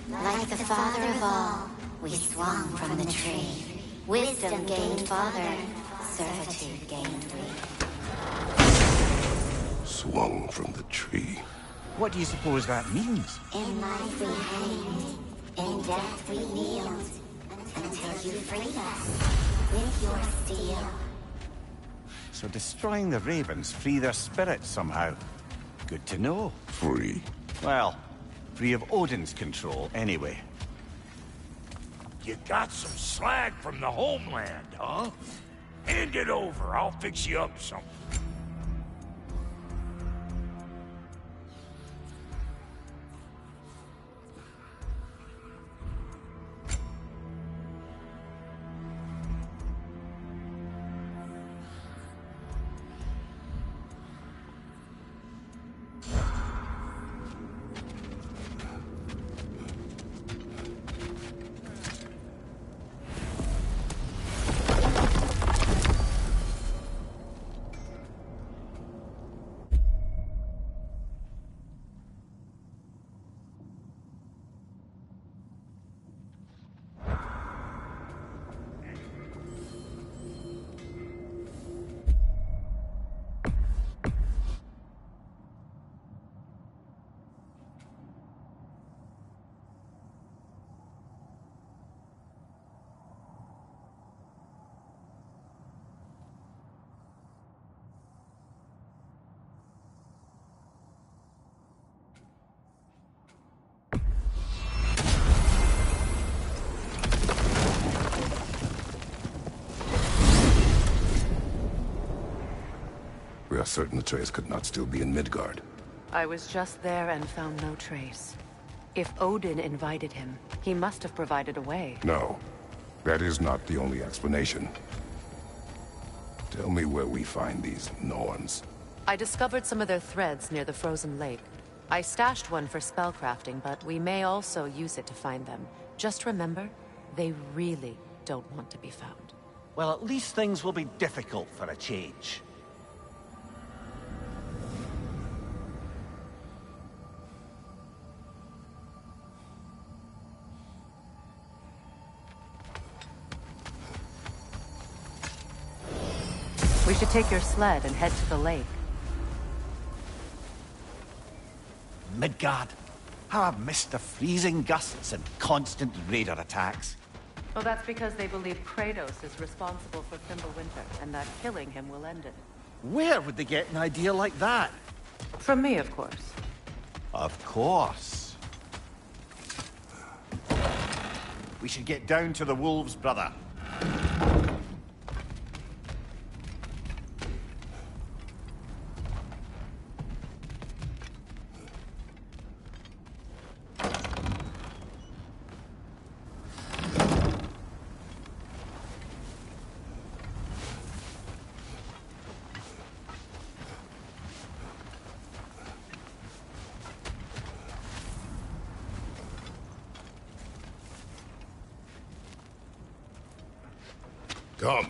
Like the father of all, we swung from the tree. Wisdom gained father, servitude gained we. Swung from the tree. What do you suppose that means? In life we hanged, in death we kneeled, until you freed us with your steel. So destroying the ravens free their spirits somehow. Good to know. Free. Well, free of Odin's control, anyway. You got some slag from the homeland, huh? Hand it over. I'll fix you up something. are certain Atreus could not still be in Midgard. I was just there and found no trace. If Odin invited him, he must have provided a way. No, that is not the only explanation. Tell me where we find these Norns. I discovered some of their threads near the frozen lake. I stashed one for spellcrafting, but we may also use it to find them. Just remember, they really don't want to be found. Well, at least things will be difficult for a change. We should take your sled and head to the lake. Midgard. How I've missed the freezing gusts and constant raider attacks. Well, that's because they believe Kratos is responsible for Fimbulwinter, and that killing him will end it. Where would they get an idea like that? From me, of course. Of course. We should get down to the wolves, brother. Come.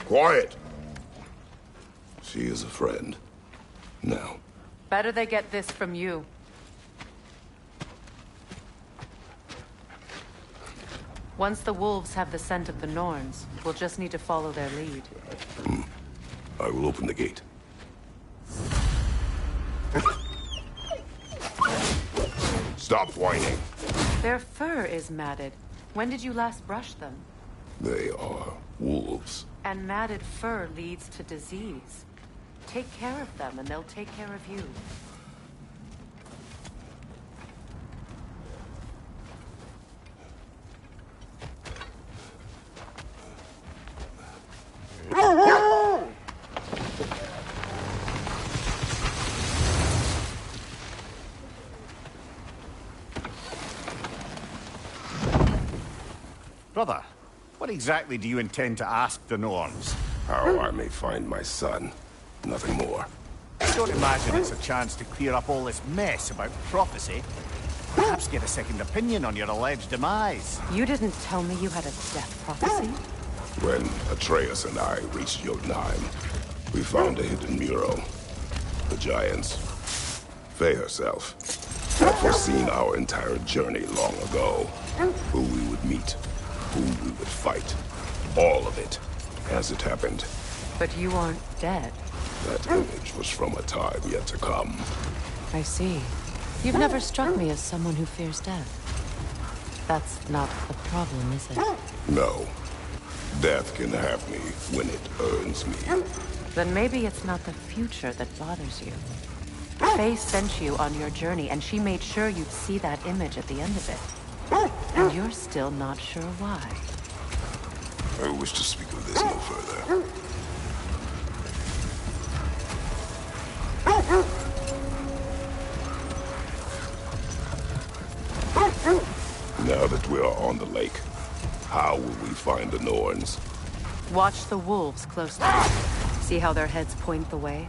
Quiet. She is a friend. Now. Better they get this from you. Once the wolves have the scent of the Norns, we'll just need to follow their lead. I will open the gate. Stop whining. Their fur is matted. When did you last brush them? They are wolves. And matted fur leads to disease. Take care of them, and they'll take care of you. Brother, what exactly do you intend to ask the Norns? How I may find my son. Nothing more. I don't imagine it's a chance to clear up all this mess about prophecy. Perhaps get a second opinion on your alleged demise. You didn't tell me you had a death prophecy? When Atreus and I reached Jotunheim, we found a hidden mural. The Giants, Faye herself, had foreseen our entire journey long ago. Who we would meet, who we would fight. All of it, as it happened. But you aren't dead. That image was from a time yet to come. I see. You've never struck me as someone who fears death. That's not the problem, is it? No. Death can have me when it earns me. Then maybe it's not the future that bothers you. Faye sent you on your journey, and she made sure you'd see that image at the end of it. And you're still not sure why. I wish to speak of this no further. Now that we are on the lake, how will we find the Norns? Watch the wolves closely. See how their heads point the way?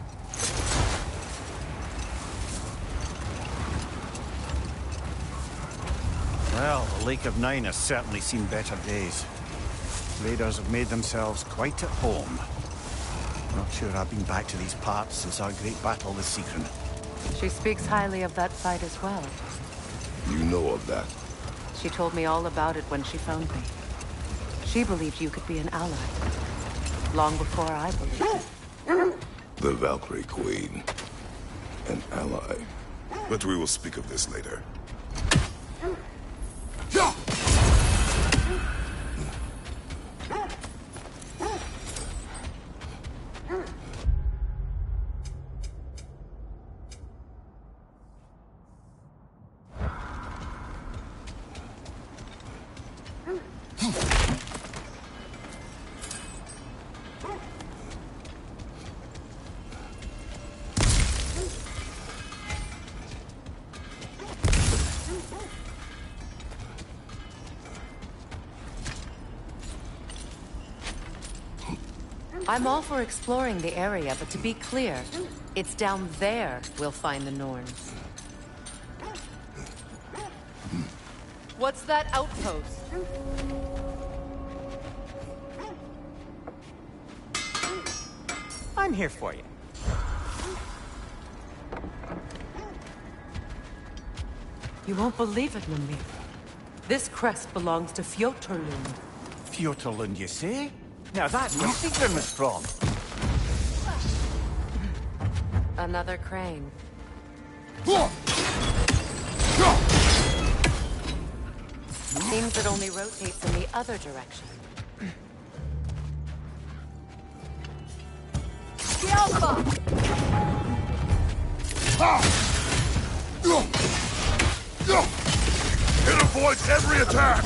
Well, the Lake of Nine has certainly seen better days. Raiders have made themselves quite at home. Not sure I've been back to these parts since our great battle with Sigrun. She speaks highly of that fight as well. You know of that? She told me all about it when she found me. She believed you could be an ally. Long before I believed it. The Valkyrie Queen. An ally. But we will speak of this later. I'm all for exploring the area, but to be clear, it's down there we'll find the Norns. What's that outpost? I'm here for you. You won't believe it, Mimir. This crest belongs to Fjotorlund. Fjotorlund, you say? Now that's where Sigrun was from. Another crane. Seems it only rotates in the other direction. The Alpha! It avoids every attack!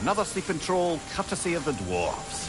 Another sleeping troll, courtesy of the dwarves.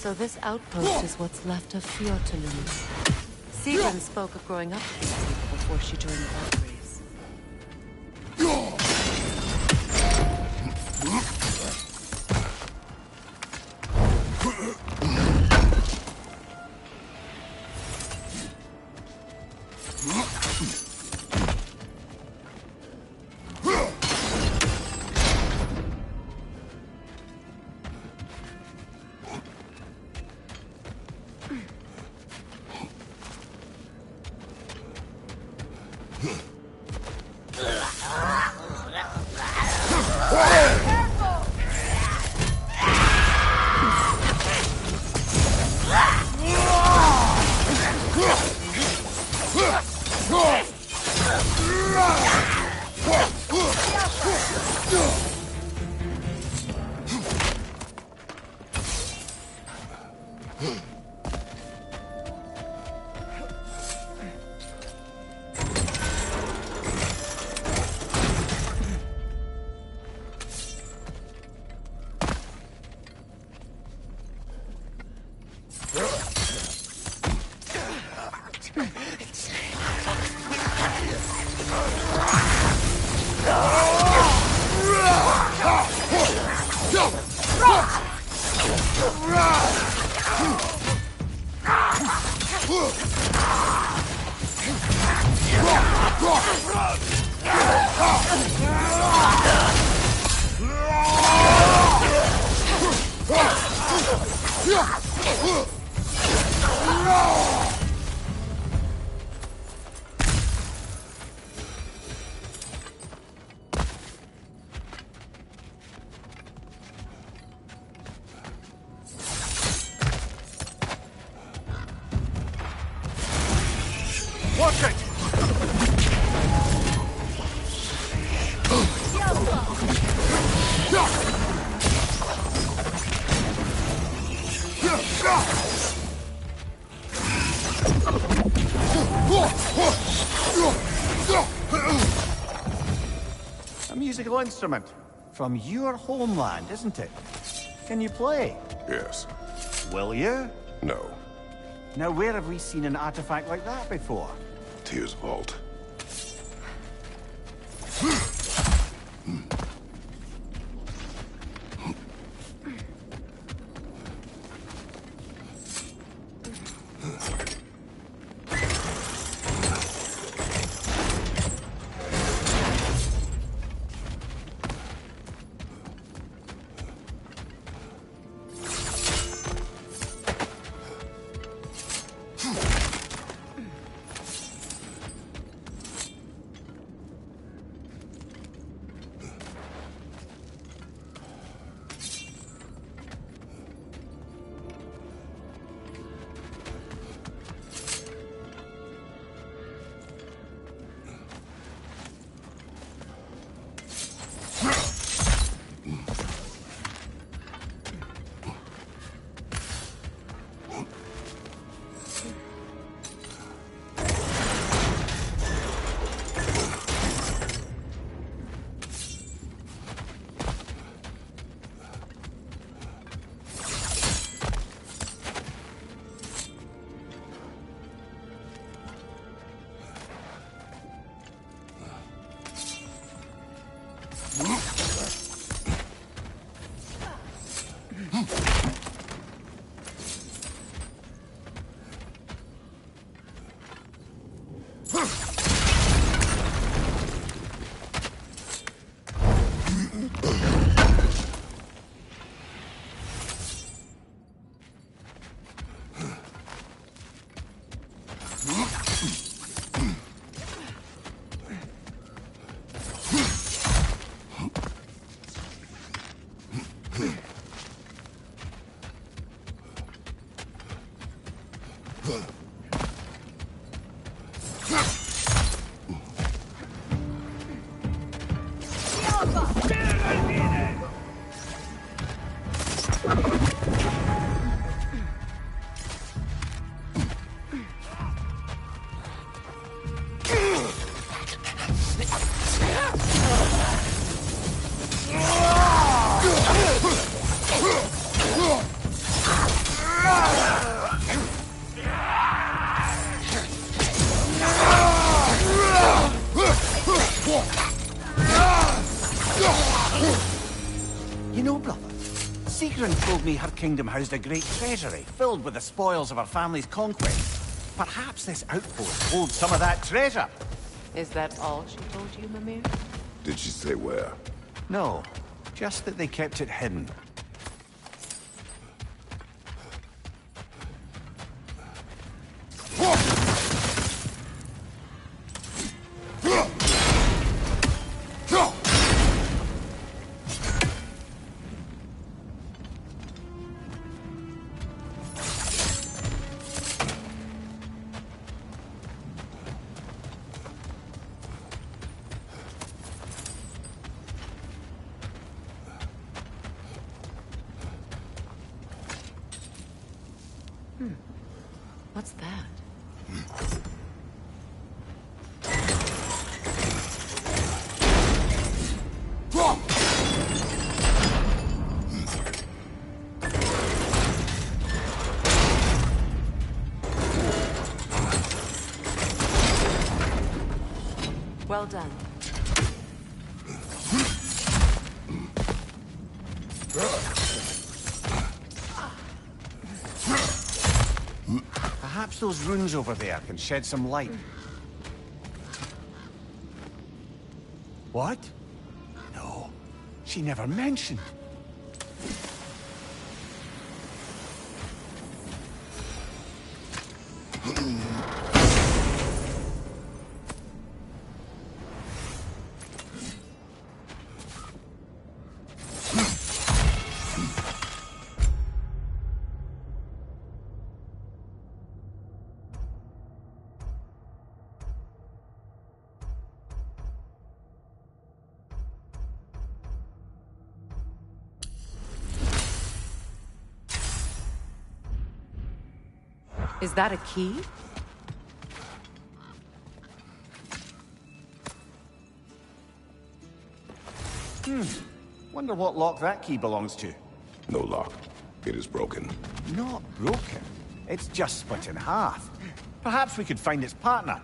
So this outpost is what's left of Fjotorlund. Sigrun spoke of growing up with these people before she joined the Valkyries. Watch it! A musical instrument. From your homeland, isn't it? Can you play? Yes. Will you? No. Now where have we seen an artifact like that before? Tyr's vault. You know, brother, Sigrun told me her kingdom housed a great treasury filled with the spoils of her family's conquest. Perhaps this outpost holds some of that treasure. Is that all she told you, Mimir? Did she say where? No, just that they kept it hidden. What's that? Well done. Perhaps those runes over there can shed some light. What? No, she never mentioned. Is that a key? Wonder what lock that key belongs to. No lock. It is broken. Not broken. It's just split in half. Perhaps we could find its partner.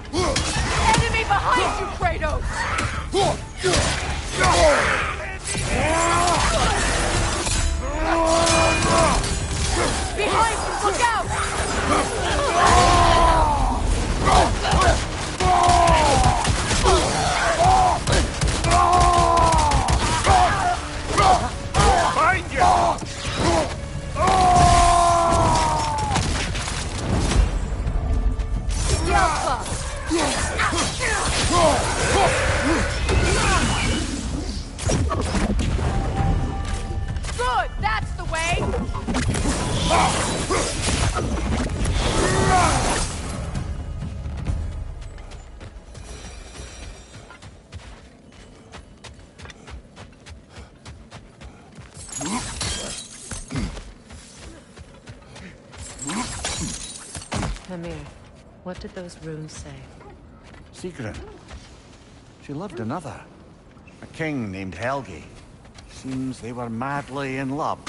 Enemy behind you, Kratos! Behind you, look out! Find you! Yelpa! Amir, what did those runes say? Sigrun. She loved another. A king named Helgi. Seems they were madly in love.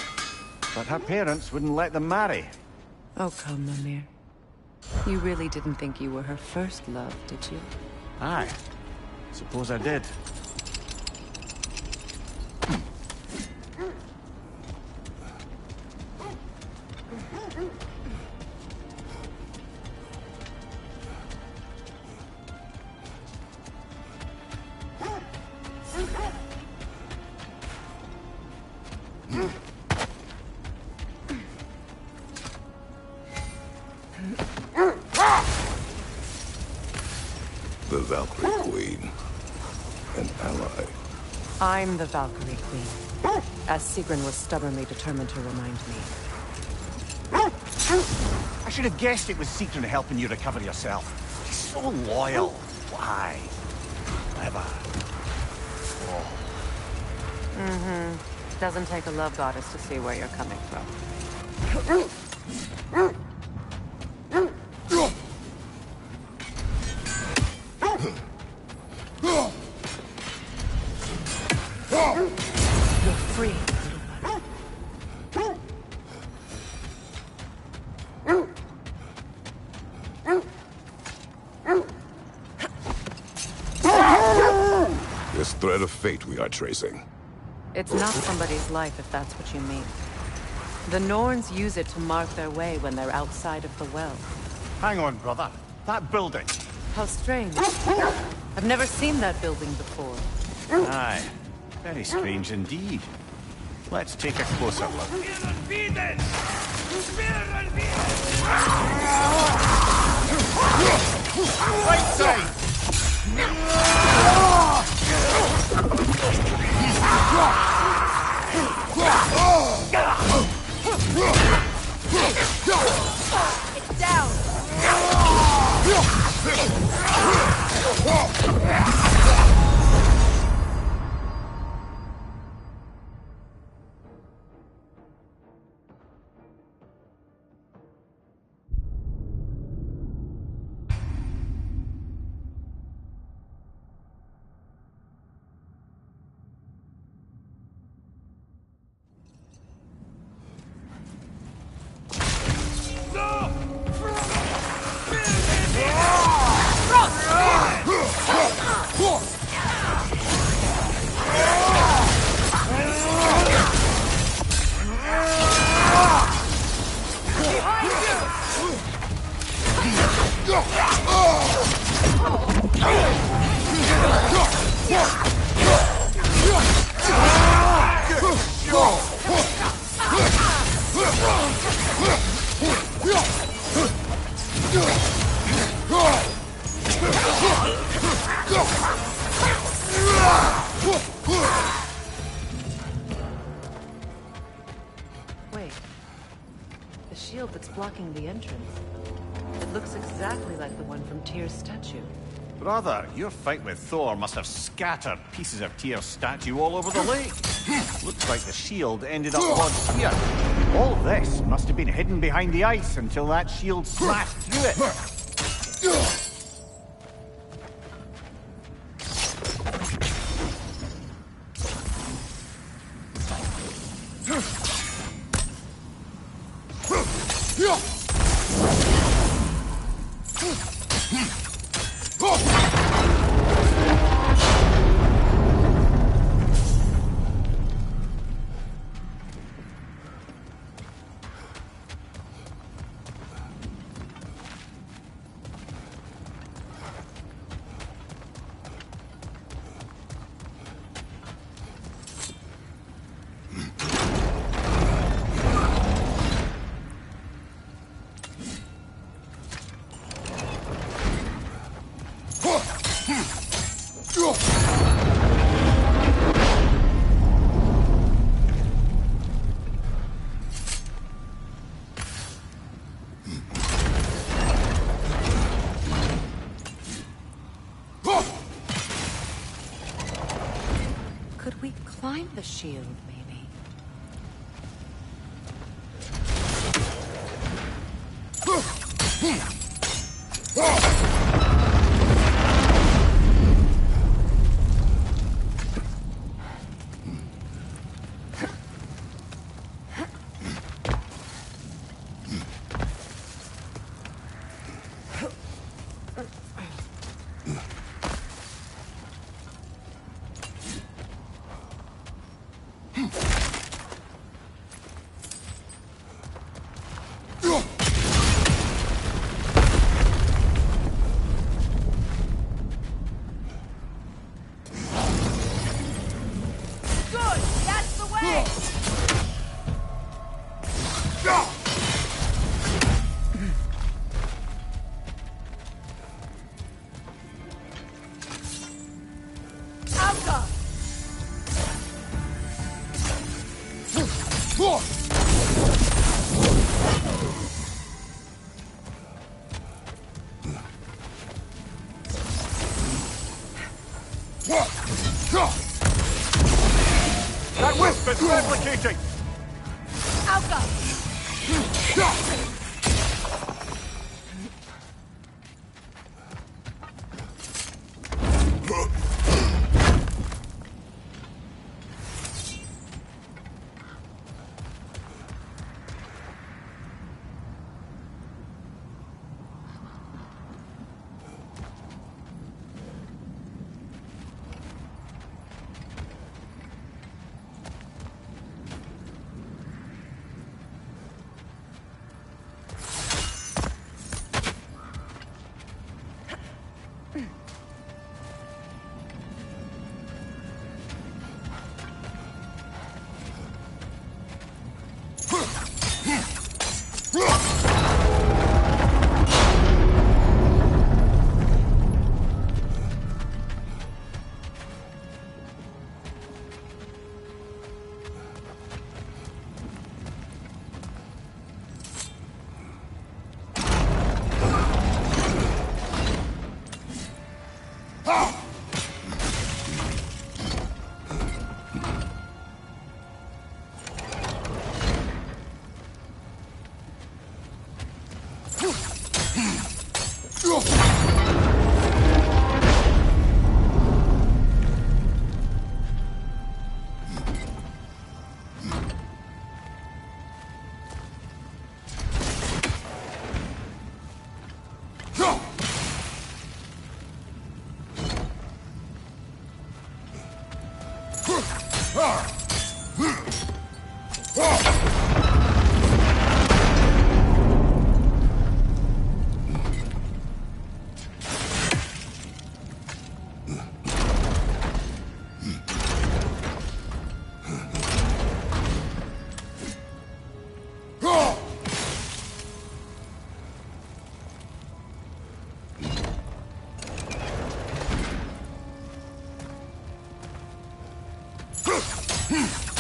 But her parents wouldn't let them marry. Oh, come, Amir. You really didn't think you were her first love, did you? Aye. Suppose I did. The Valkyrie Queen. An ally. I'm the Valkyrie Queen, as Sigrun was stubbornly determined to remind me. I should have guessed it was Sigrun helping you recover yourself. She's so loyal. Why? Clever. Doesn't take a love goddess to see where you're coming from. You're free, little one. This thread of fate we are tracing. It's not somebody's life, if that's what you mean. The Norns use it to mark their way when they're outside of the well. Hang on, brother. That building. How strange. I've never seen that building before. Aye. Very strange indeed. Let's take a closer look. Right side! It's down! Wait. The shield that's blocking the entrance. It looks exactly like the one from Tyr's statue. Brother, your fight with Thor must have scattered pieces of Tyr's statue all over the lake. Looks like the shield ended up lodged here. All this must have been hidden behind the ice until that shield smashed through it. the shield, maybe. Good! That's the way! Alka! That wisp is replicating! Alka! Hmm.